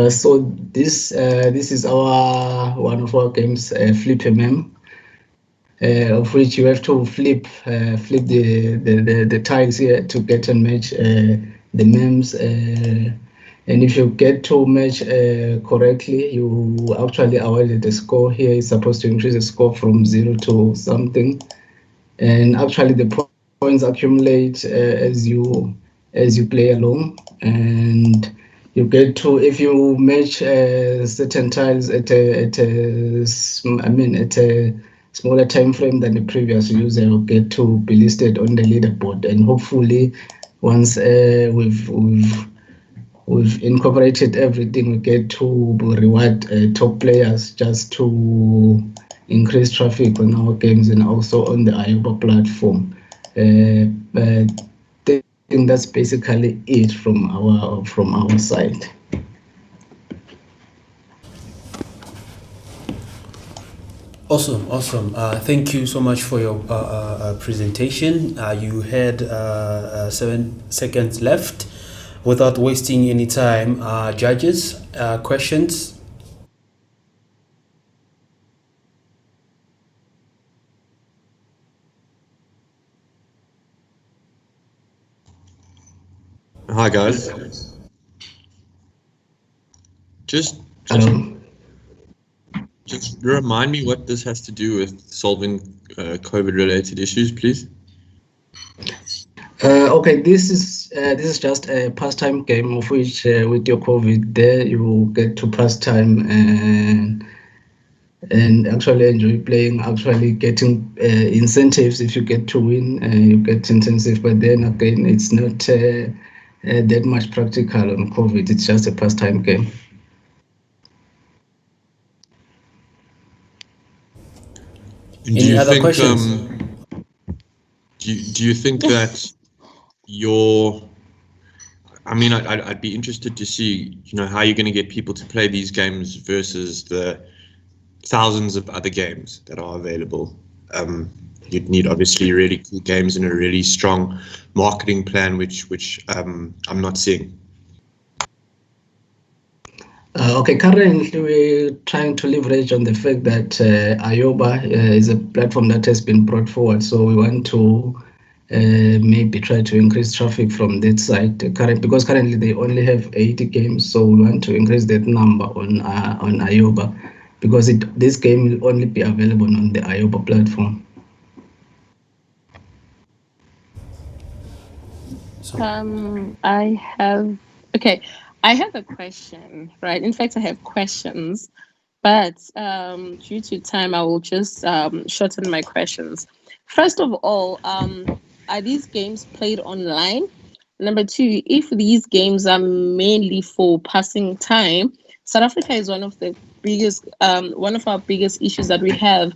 So this is one of our games, Flip a Meme, of which you have to flip the tiles here to get and match the memes. And if you get to match correctly, you actually awarded the score. Here is supposed to increase the score from 0 to something, and actually the points accumulate as you play along. And you get to, if you match certain tiles at a smaller time frame than the previous user, you get to be listed on the leaderboard. And hopefully, once we've incorporated everything, we get to reward top players just to increase traffic on our games and also on the IOBA platform. I think that's basically it from our side. Awesome. Thank you so much for your presentation. You had 7 seconds left. Without wasting any time, judges, questions? Hi guys. Just remind me what this has to do with solving COVID-related issues, please. Okay, this is just a pastime game of which with your COVID there you get to pastime and actually enjoy playing, actually getting incentives. If you get to win, you get incentives, but then again it's not that much practical on COVID. It's just a pastime game. Any other questions? Do you think that I'd be interested to see, how you're going to get people to play these games versus the thousands of other games that are available. You'd need obviously really cool games and a really strong marketing plan, which I'm not seeing. Okay, currently we're trying to leverage on the fact that IOBA is a platform that has been brought forward, so we want to maybe try to increase traffic from that side. Because currently they only have 80 games, so we want to increase that number on IOBA, because this game will only be available on the IOBA platform. I have a question, right? In fact, I have questions, but due to time, I will just shorten my questions. First of all, are these games played online? Number two, if these games are mainly for passing time, South Africa is one of our biggest issues that we have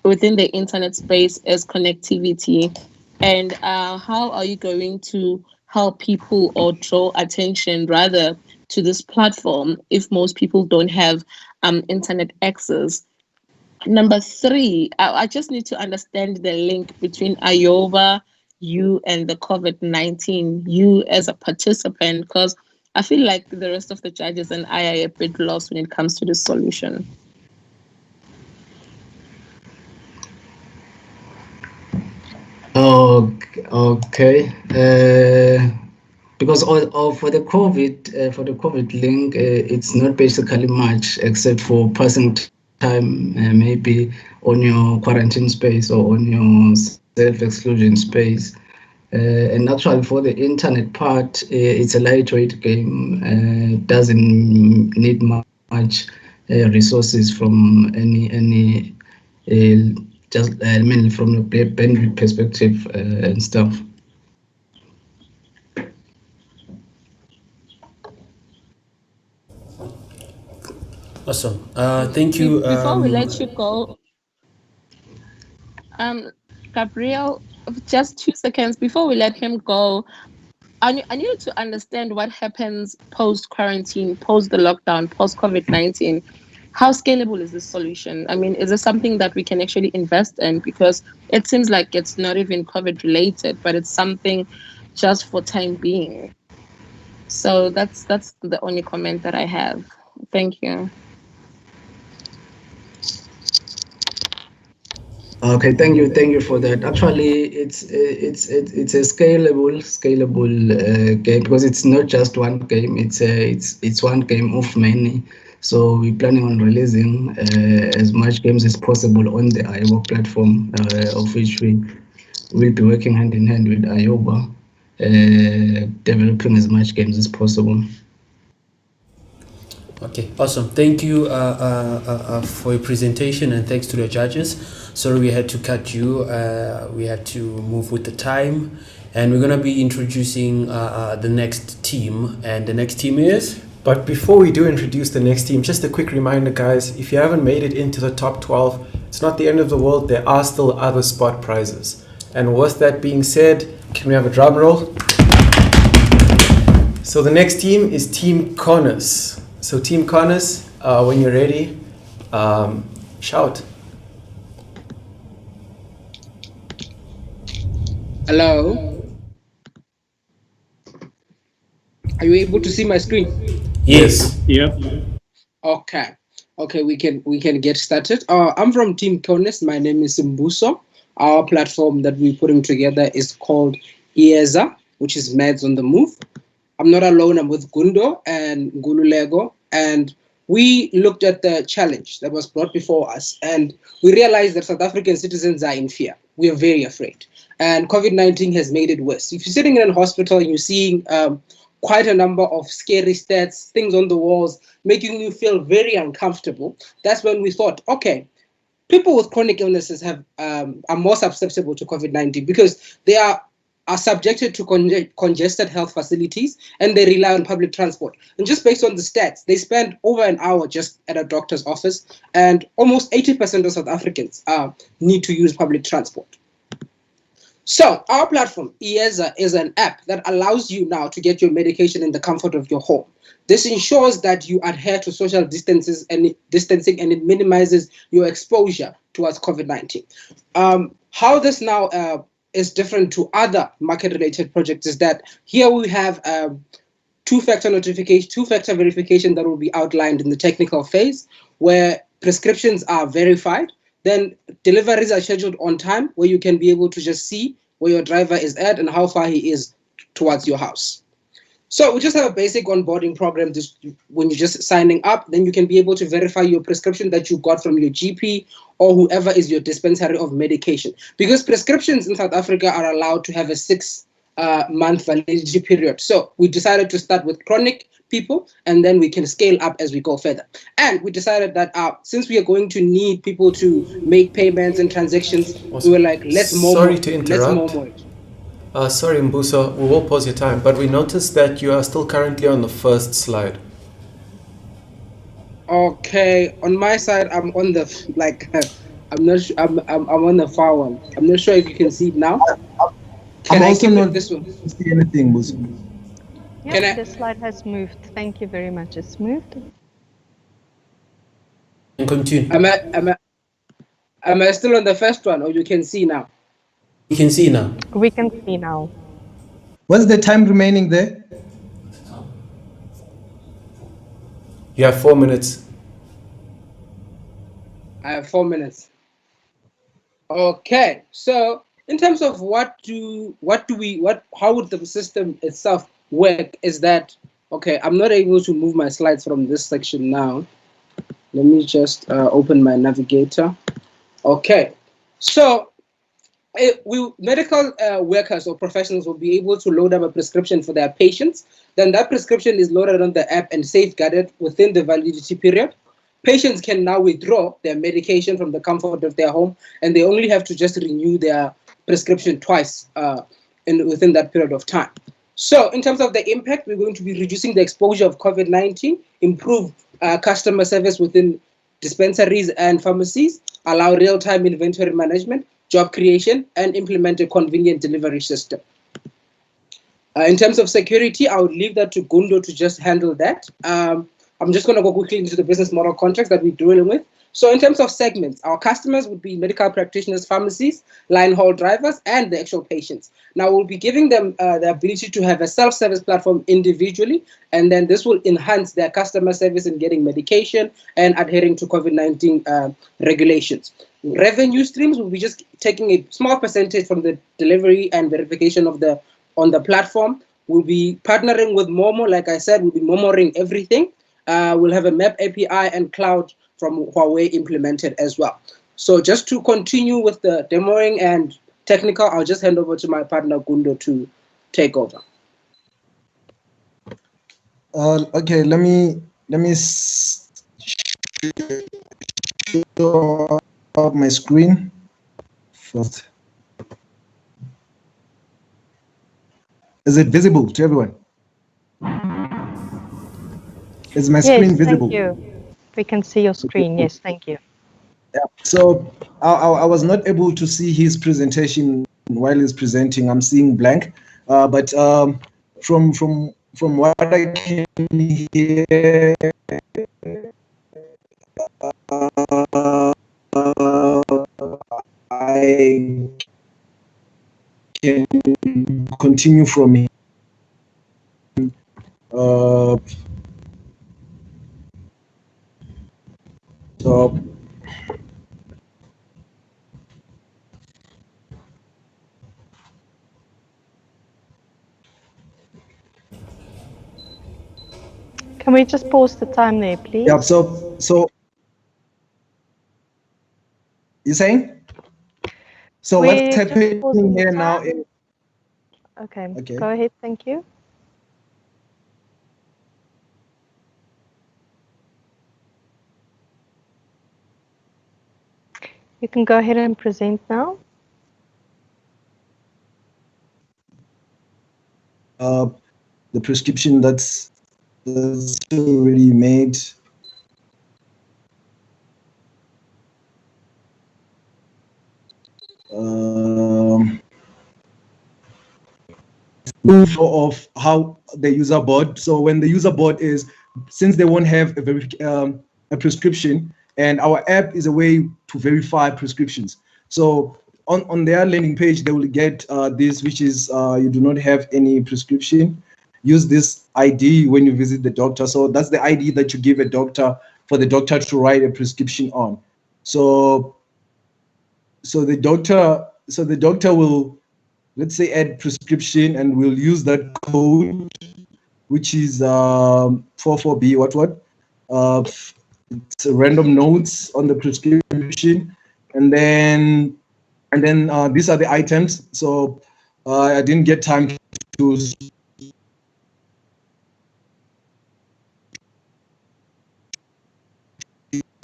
within the internet space is connectivity. And how are you going to help people or draw attention rather to this platform if most people don't have internet access? Number three, I just need to understand the link between IOBA, you, and the COVID-19, you as a participant, because I feel like the rest of the judges and I are a bit lost when it comes to this solution. Okay. Because for the COVID link, it's not basically much except for passing time, maybe on your quarantine space or on your self-exclusion space. And actually, for the internet part, it's a lightweight game. Doesn't need much resources from any just mainly from a bandwidth perspective and stuff. Awesome. Thank you. Before we let you go, Gabriel, just 2 seconds before we let him go, I needed to understand what happens post-quarantine, post the lockdown, post-COVID-19. How scalable is this solution? I mean, is this something that we can actually invest in? Because it seems like it's not even COVID related, but it's something just for time being. So that's the only comment that I have. Thank you. Okay, thank you for that. Actually, it's a scalable game, because it's not just one game. It's one game of many. So we're planning on releasing as much games as possible on the IOBA platform, of which we will be working hand in hand with IOBA, developing as much games as possible. Okay, awesome. Thank you for your presentation, and thanks to the judges. Sorry we had to cut you. We had to move with the time, and we're going to be introducing the next team, and the next team is... But before we do introduce the next team, just a quick reminder, guys, if you haven't made it into the top 12, it's not the end of the world. There are still other spot prizes. And with that being said, can we have a drum roll? So the next team is Team Conus. So Team Conus, when you're ready, shout. Hello. Are you able to see my screen? Yes. Yep. Okay. We can get started. I'm from Team Conus. My name is Mbuso. Our platform that we're putting together is called TADHackZA, which is Meds on the Move. I'm not alone. I'm with Gundo and Ngululego, and we looked at the challenge that was brought before us, and we realized that South African citizens are in fear. We are very afraid, and COVID-19 has made it worse. If you're sitting in a hospital and you're seeing quite a number of scary stats, things on the walls, making you feel very uncomfortable, that's when we thought, okay, people with chronic illnesses are more susceptible to COVID-19 because they are subjected to congested health facilities and they rely on public transport. And just based on the stats, they spend over an hour just at a doctor's office, and almost 80% of South Africans need to use public transport. So our platform, TADHackZA, is an app that allows you now to get your medication in the comfort of your home. This ensures that you adhere to social distancing and it minimizes your exposure towards COVID-19. How this now is different to other market-related projects is that here we have two-factor verification that will be outlined in the technical phase, where prescriptions are verified. Then deliveries are scheduled on time, where you can be able to just see where your driver is at and how far he is towards your house. So we just have a basic onboarding program. When you're just signing up, then you can be able to verify your prescription that you got from your GP or whoever is your dispensary of medication. Because prescriptions in South Africa are allowed to have a 6-month validity period. So we decided to start with chronic people, and then we can scale up as we go further. And we decided that since we are going to need people to make payments and transactions, we were like, let's momo. Sorry to interrupt. Sorry, Mbuso, we will pause your time, but we noticed that you are still currently on the first slide. Okay, on my side, I'm on the I'm not sure. I'm on the far one. I'm not sure if you can see it now. Can I keep it this one? See anything, Mbuso? Yeah, the slide has moved. Thank you very much. It's moved. And continue. Am I still on the first one, or you can see now? You can see now. We can see now. What's the time remaining there? You have 4 minutes. I have 4 minutes. Okay, so in terms of how would the system itself work is that, okay, I'm not able to move my slides from this section now. Let me just open my navigator. Okay, so medical workers or professionals will be able to load up a prescription for their patients. Then that prescription is loaded on the app and safeguarded within the validity period. Patients can now withdraw their medication from the comfort of their home, and they only have to just renew their prescription twice within that period of time. So in terms of the impact, we're going to be reducing the exposure of COVID-19, improve customer service within dispensaries and pharmacies, allow real-time inventory management, job creation, and implement a convenient delivery system. In terms of security, I would leave that to Gundo to just handle that. I'm just going to go quickly into the business model contracts that we're dealing with. So in terms of segments, our customers would be medical practitioners, pharmacies, line haul drivers, and the actual patients. Now we'll be giving them the ability to have a self-service platform individually, and then this will enhance their customer service in getting medication and adhering to COVID-19 regulations. Revenue streams will be just taking a small percentage from the delivery and verification of on the platform. We'll be partnering with Momo. Like I said, we'll be Momoing everything. We'll have a map API and cloud from Huawei implemented as well. So just to continue with the demoing and technical, I'll just hand over to my partner Gundo to take over. Okay, let me show up my screen first. Is it visible to everyone? Is my screen visible? Yes, thank you. We can see your screen. Yes, thank you. Yeah. So I was not able to see his presentation while he's presenting. I'm seeing blank. But from what I can hear, I can continue from here. So Can we just pause the time there, please? Yeah. So you saying? So what's happening here now is okay. Okay. Go ahead. Thank you. You can go ahead and present now. The prescription that's already made. Of how the user board. So when the user board is, since they won't have a prescription, and our app is a way to verify prescriptions. So on their landing page, they will get this, which is you do not have any prescription. Use this ID when you visit the doctor. So that's the ID that you give a doctor for the doctor to write a prescription on. So the doctor will, let's say, add prescription, and we'll use that code, which is 44B. It's random notes on the prescription, and then these are the items. So I didn't get time to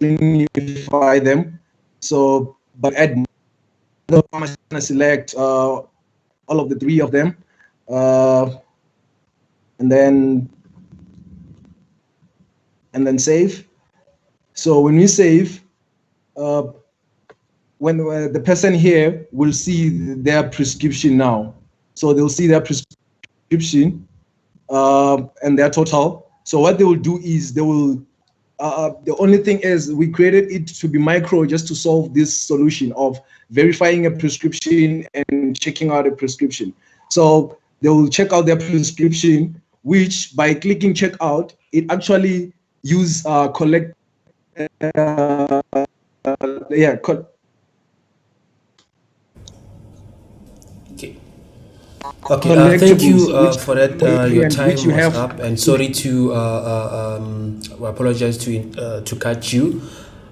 identify them. So, but add. I'm gonna select all of the three of them, and then save. So when we save, when the person here will see their prescription now, so they'll see their prescription and their total. So what they will do is they will. The only thing is we created it to be micro just to solve this solution of verifying a prescription and checking out a prescription. So they will check out their prescription, which by clicking check out, it actually use collect. Okay, thank you for that. Your and time which you was have up, and sorry to apologize to cut you.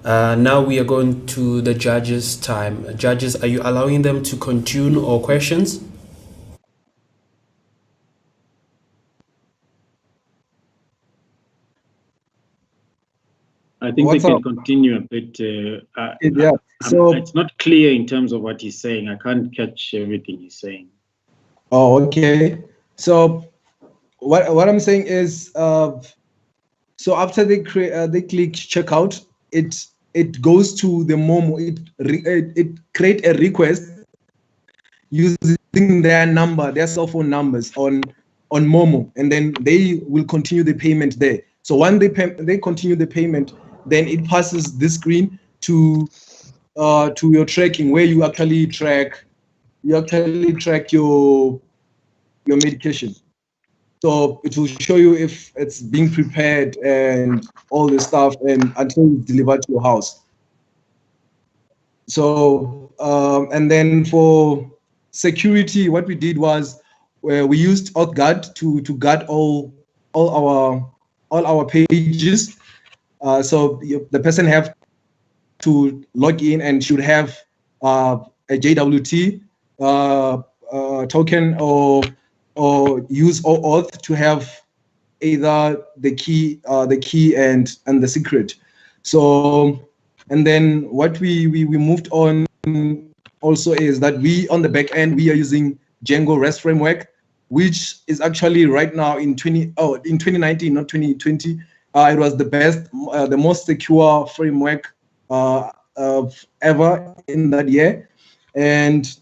Now we are going to the judges' time. Judges, are you allowing them to continue or questions? I think we can continue a bit. Yeah. So it's not clear in terms of what he's saying. I can't catch everything he's saying. Oh, okay. So what I'm saying is, so after they click checkout, it goes to the Momo. It create a request using their number, their cell phone numbers on Momo, and then they will continue the payment there. So when they continue the payment, then it passes this screen to your tracking, where you actually track your medication. So it will show you if it's being prepared and all the stuff, and until it's delivered to your house. So and then for security, what we did was we used AuthGuard to guard all our pages. So the person have to log in and should have a JWT token or use OAuth to have either the key and the secret. So, and then what we moved on also is that we on the back end we are using Django REST framework, which is actually right now in 2019, not 2020. It was the best, the most secure framework ever in that year, and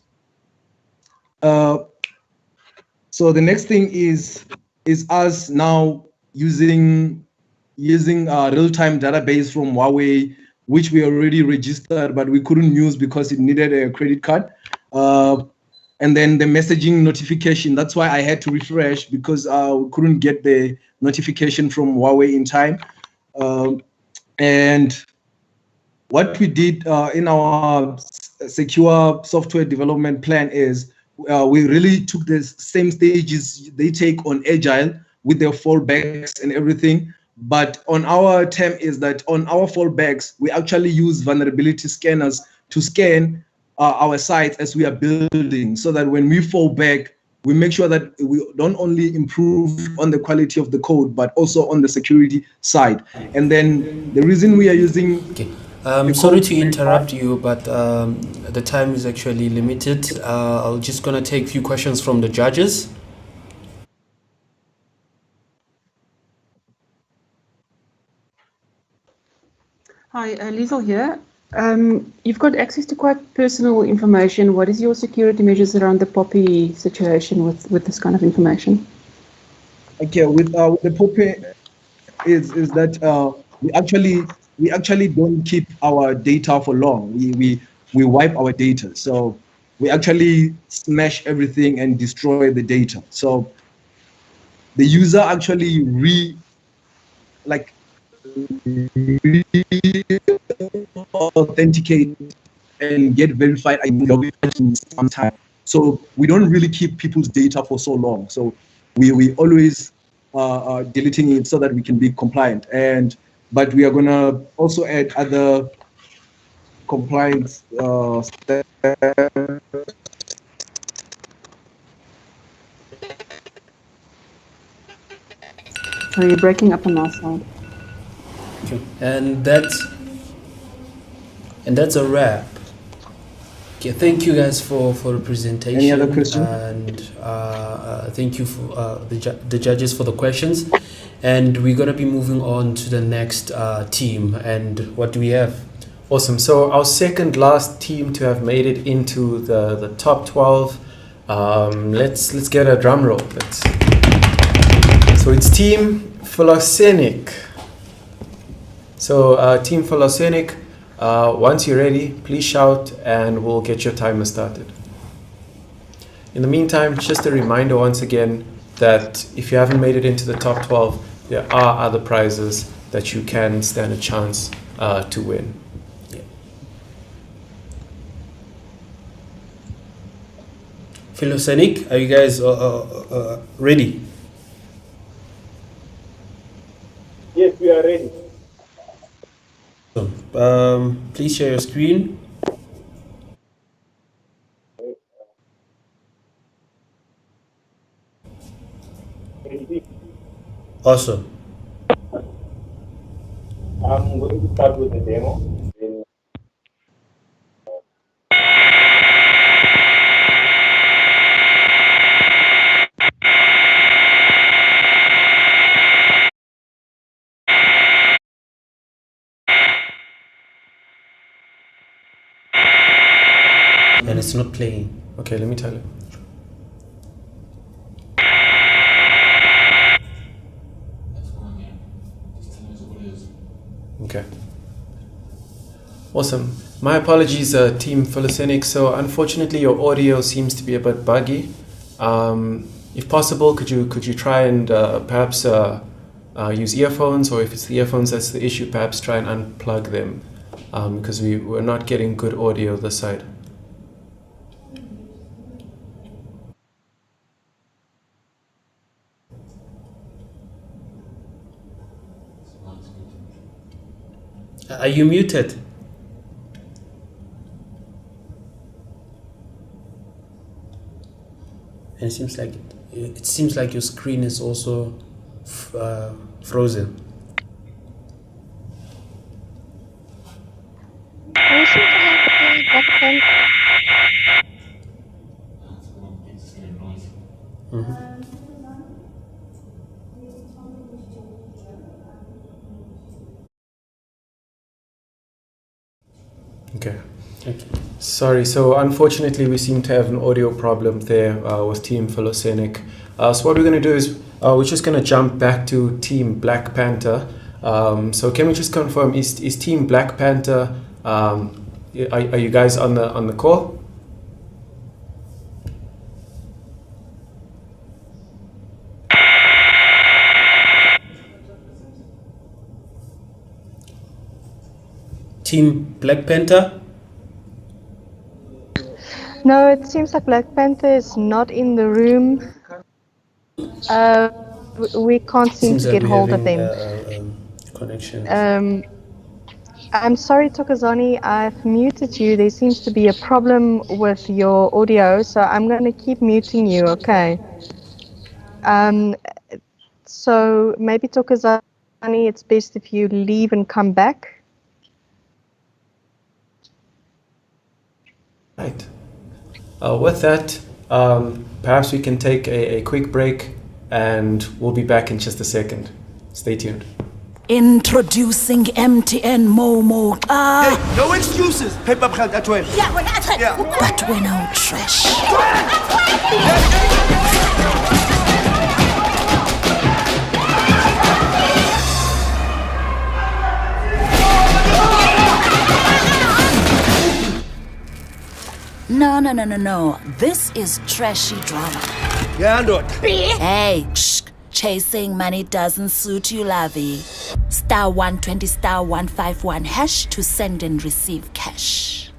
so the next thing is us now using real-time database from Huawei, which we already registered, but we couldn't use because it needed a credit card. And then the messaging notification, that's why I had to refresh, because we couldn't get the notification from Huawei in time. And what we did in our secure software development plan is we really took the same stages they take on Agile with their fallbacks and everything. But on our term is that on our fallbacks, we actually use vulnerability scanners to scan our sites as we are building, so that when we fall back, we make sure that we don't only improve on the quality of the code, but also on the security side. And then the reason we are using... Sorry to interrupt you, but the time is actually limited. I'm just going to take a few questions from the judges. Hi, Liesel here. You've got access to quite personal information. What is your security measures around the Poppy situation with this kind of information? Okay, with the Poppy is that we actually don't keep our data for long. We wipe our data. So we actually smash everything and destroy the data. So the user actually authenticate and get verified in some time. So we don't really keep people's data for so long. So we always deleting it so that we can be compliant. But we are gonna also add other compliance steps. So you're breaking up on our side. Okay. And that's a wrap. Okay, thank you guys for the presentation. Any other questions? And thank you for the judges for the questions. And we're gonna be moving on to the next team. And what do we have? Awesome. So our second last team to have made it into the top 12. Let's get a drum roll. So it's Team Fenic. So Team Fenic, once you're ready, please shout and we'll get your timer started. In the meantime, just a reminder once again that if you haven't made it into the top 12, there are other prizes that you can stand a chance to win. Fenic, are you guys ready? Yes, we are ready. So, please share your screen. Awesome. I'm going to start with the demo. And it's not playing. Okay, let me tell you. Okay. Awesome. My apologies, Team Fenic. So unfortunately, your audio seems to be a bit buggy. If possible, could you try and perhaps use earphones, or if it's the earphones that's the issue, perhaps try and unplug them, because we're not getting good audio this side. Are you muted? And it seems like your screen is also frozen. Okay. Sorry, so unfortunately we seem to have an audio problem there with Team Fenic. So what we're going to do is we're just going to jump back to Team Black Panther. So can we just confirm, is Team Black Panther, are you guys on the call? Team Black Panther? No, it seems like Black Panther is not in the room. We can't seem to get hold of them. Connections. I'm sorry, Tokozani, I've muted you. There seems to be a problem with your audio, so I'm going to keep muting you, okay? So maybe Tokozani, it's best if you leave and come back. Right. With that, perhaps we can take a quick break and we'll be back in just a second. Stay tuned. Introducing MTN Momo. Hey, no excuses. Paper brand at 12. Yeah, we're at 12. Yeah. But we're no trash. No. This is trashy drama. Yeah, and what? Hey, shh. Chasing money doesn't suit you, lovey. Star 120 star 151 hash to send and receive cash.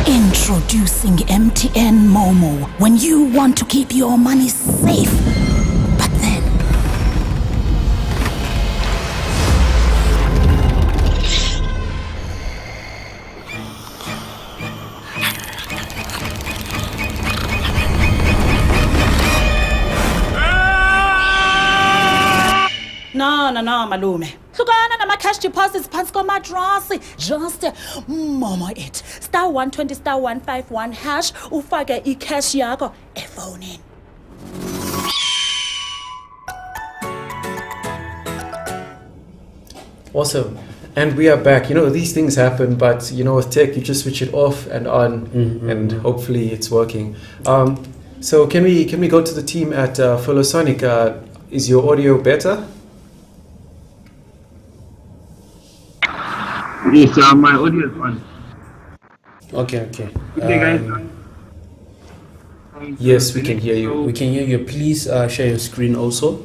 Introducing MTN Momo. When you want to keep your money safe, but then no, malume. Hlukana nama-cash deposits phansi komatrasi. Just momo it. Star 120 star 151 hash ufake i-cash yakho efonini. Awesome. And we are back. You know, these things happen, but you know, with tech, you just switch it off and on, and hopefully it's working. So can we go to the team at Philosonic? Is your audio better? Yes, my audio is on. Okay. Guys. Yes, we can hear you. We can hear you. Please share your screen also.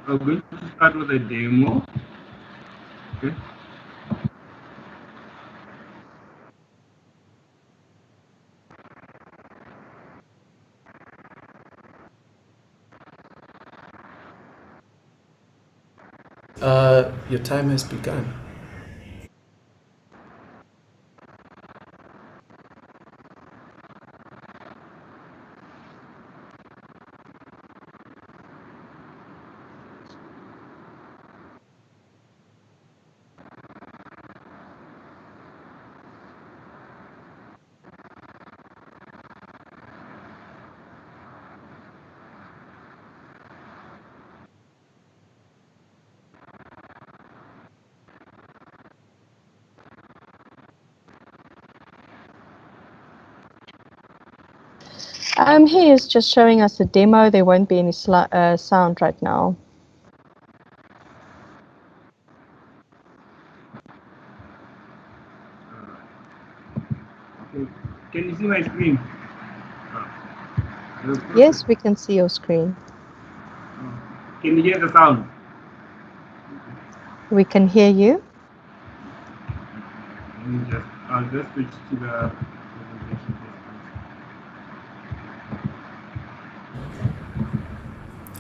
We're going to start with a demo. Okay. Your time has begun. He is just showing us a demo. There won't be any sound right now. Okay. Can you see my screen? Yes, we can see your screen. Can you hear the sound? We can hear you. I'll just switch to the presentation.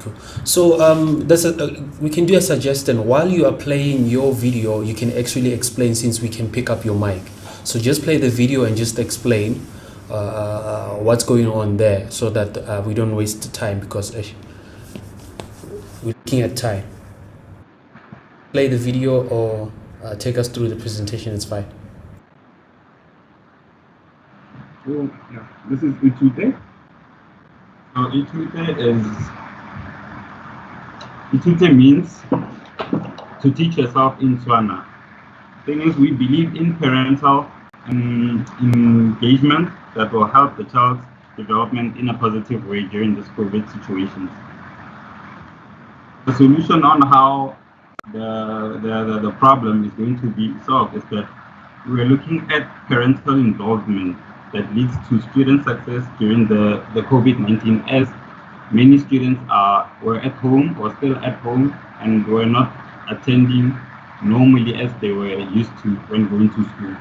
Cool. So we can do a suggestion. While you are playing your video, you can actually explain, since we can pick up your mic. So just play the video and just explain what's going on there, so that we don't waste the time, because we're looking at time. Play the video or take us through the presentation, it's fine. Oh, yeah. This is Utute. Utute means to teach yourself in Tswana. thing is, we believe in parental engagement that will help the child's development in a positive way during this COVID situation. The solution on how the problem is going to be solved is that we're looking at parental involvement that leads to student success during the COVID-19, as many students were at home or still at home and were not attending normally as they were used to when going to school.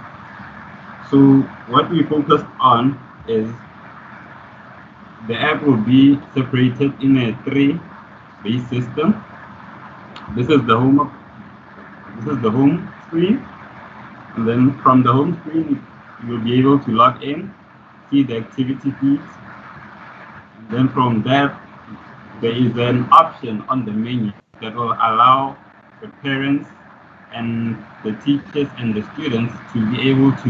So what we focused on is the app will be separated in a three-base system. This is the home screen, and then from the home screen you'll be able to log in, see the activity feeds. And then from there there is an option on the menu that will allow the parents and the teachers and the students to be able to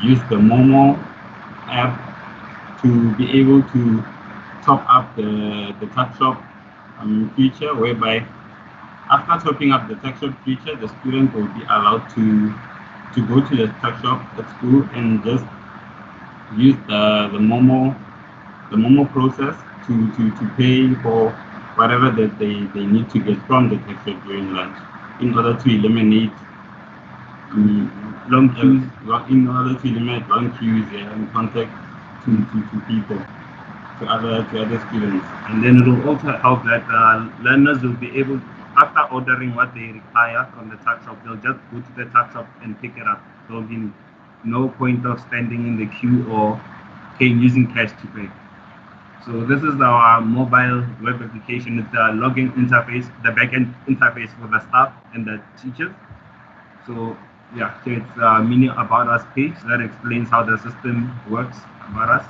use the Momo app to be able to top up the tuck shop feature, whereby after topping up the tuck shop feature, the student will be allowed to go to the tuck shop at school and just use the Momo process to pay for whatever that they need to get from the tuck shop during lunch, in order to eliminate long queues, and contact to people, to other students. And then it will also help that learners will be able, after ordering what they require from the tuck shop, they'll just go to the tuck shop and pick it up. There'll be no point of standing in the queue or using cash to pay. So this is our mobile web application. It's the login interface, the backend interface for the staff and the teachers. So yeah, so it's a mini about us page that explains how the system works about us.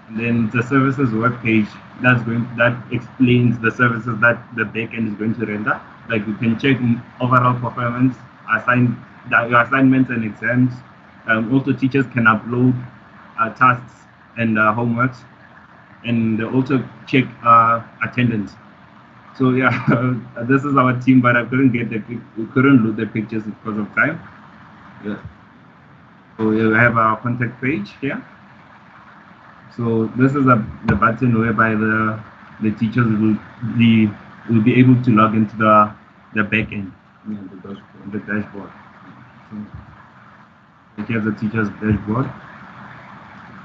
And then the services web page that explains the services that the backend is going to render. Like you can check overall performance, your assignments and exams. Also, teachers can upload tasks and homeworks, and also check attendance. So yeah, this is our team, but we couldn't load the pictures because of time. Yeah. So we have our contact page here. So this is the button whereby the teachers will be able to log into the back end, the dashboard. So here's the teacher's dashboard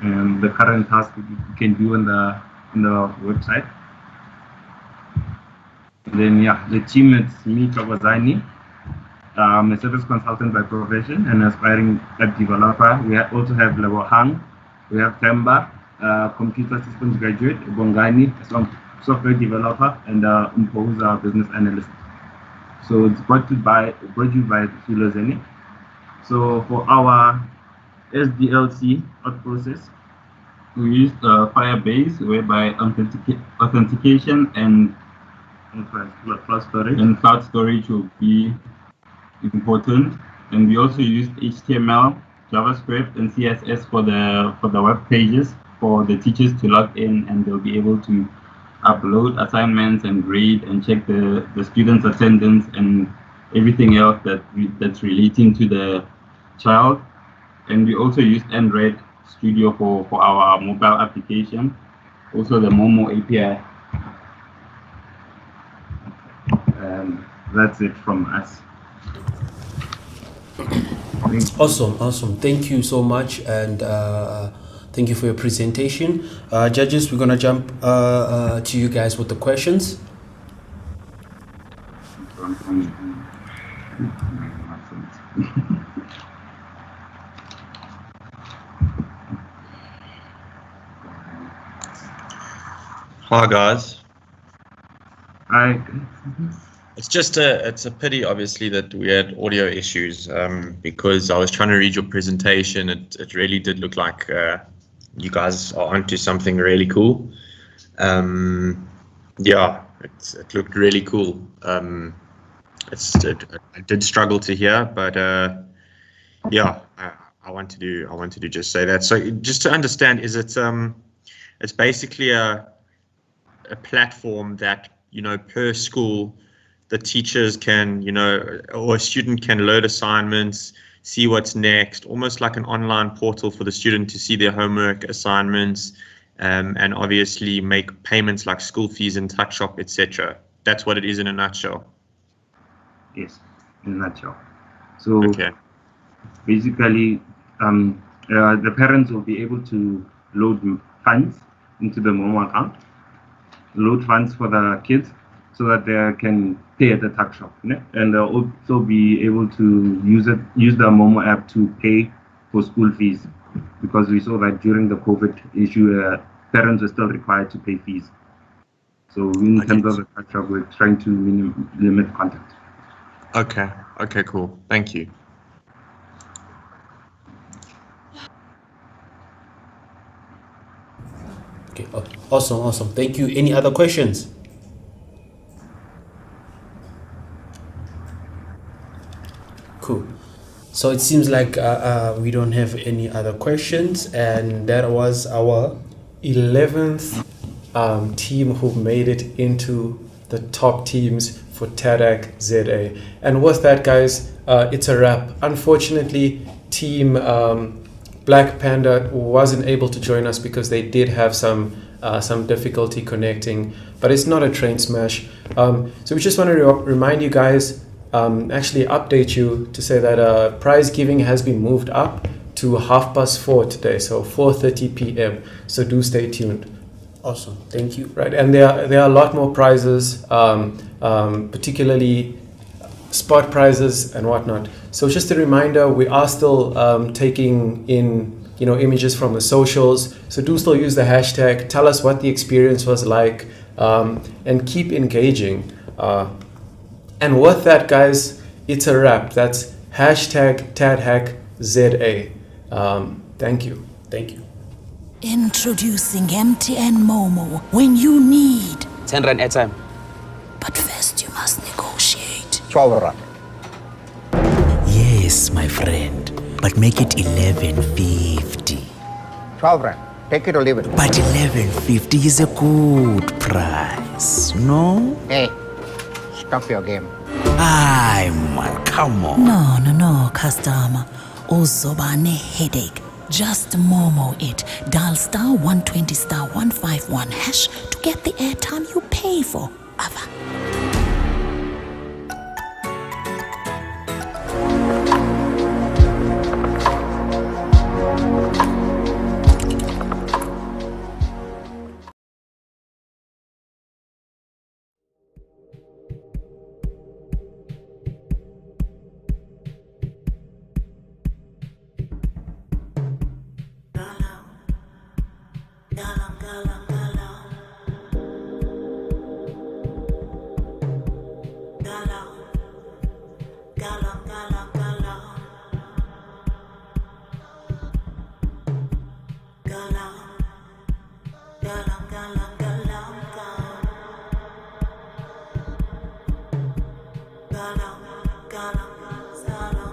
and the current task you can do on the website. And then yeah, the team, it's me, Kabazani. I'm a service consultant by profession and aspiring app developer. We also have Lebohang, we have Temba, computer systems graduate, Bongani, software developer, and Mpoza, business analyst. So it's brought to you by Philozeni. So for our SDLC out process, we use Firebase, whereby authentication and cloud storage will be important. And we also used HTML, JavaScript, and CSS for the web pages for the teachers to log in, and they'll be able to upload assignments and grade and check the students' attendance and everything else that's relating to the child. And we also used Android Studio for our mobile application, also the Momo API. That's it from us. Awesome. Thank you so much, and thank you for your presentation. Judges, we're gonna jump to you guys with the questions. Hi guys. Hi. It's a pity, obviously, that we had audio issues, because I was trying to read your presentation. It really did look like you guys are onto something really cool. Yeah, it looked really cool. I did struggle to hear, but yeah, I wanted to just say that. So just to understand, is it's basically a platform that, per school, the teachers can, or a student can load assignments, see what's next, almost like an online portal for the student to see their homework, assignments, and obviously make payments like school fees and TADHackZA, etc. That's what it is in a nutshell. Yes, in a nutshell. So basically, the parents will be able to load funds into the Momo account, load funds for the kids so that they can pay at the TADHackZA, and they'll also be able to use the Momo app to pay for school fees, because we saw that during the COVID issue, parents were still required to pay fees. So in terms of the TADHackZA, we're trying to limit contact. Okay, cool. Thank you. Okay, awesome. Thank you. Any other questions? Cool. So it seems like we don't have any other questions, and that was our 11th team who made it into the top teams for TADHackZA. And with that, guys, it's a wrap. Unfortunately, team Black Panda wasn't able to join us because they did have some difficulty connecting, but it's not a train smash. So we just want to remind you guys, actually update you to say that prize giving has been moved up to 4:30 today, so 4:30 p.m. So do stay tuned. Awesome, thank you. Right, and there are a lot more prizes, particularly spot prizes and whatnot. So just a reminder, we are still taking in images from the socials. So do still use the hashtag. Tell us what the experience was like, and keep engaging. And with that, guys, it's a wrap. That's hashtag TADHackZA. Thank you. Thank you. Introducing MTN Momo when you need 10 Rand airtime. But first you must negotiate. 12 Rand. Yes, my friend, but make it 11.50. 12 Rand. Take it or leave it. But 11.50 is a good price, no? Hey, stop your game. Aye, man, come on. No, customer. Uzoba ne headache. Just Momo it. Dial *120 *151 hash to get the airtime you pay for. Ava. Galang,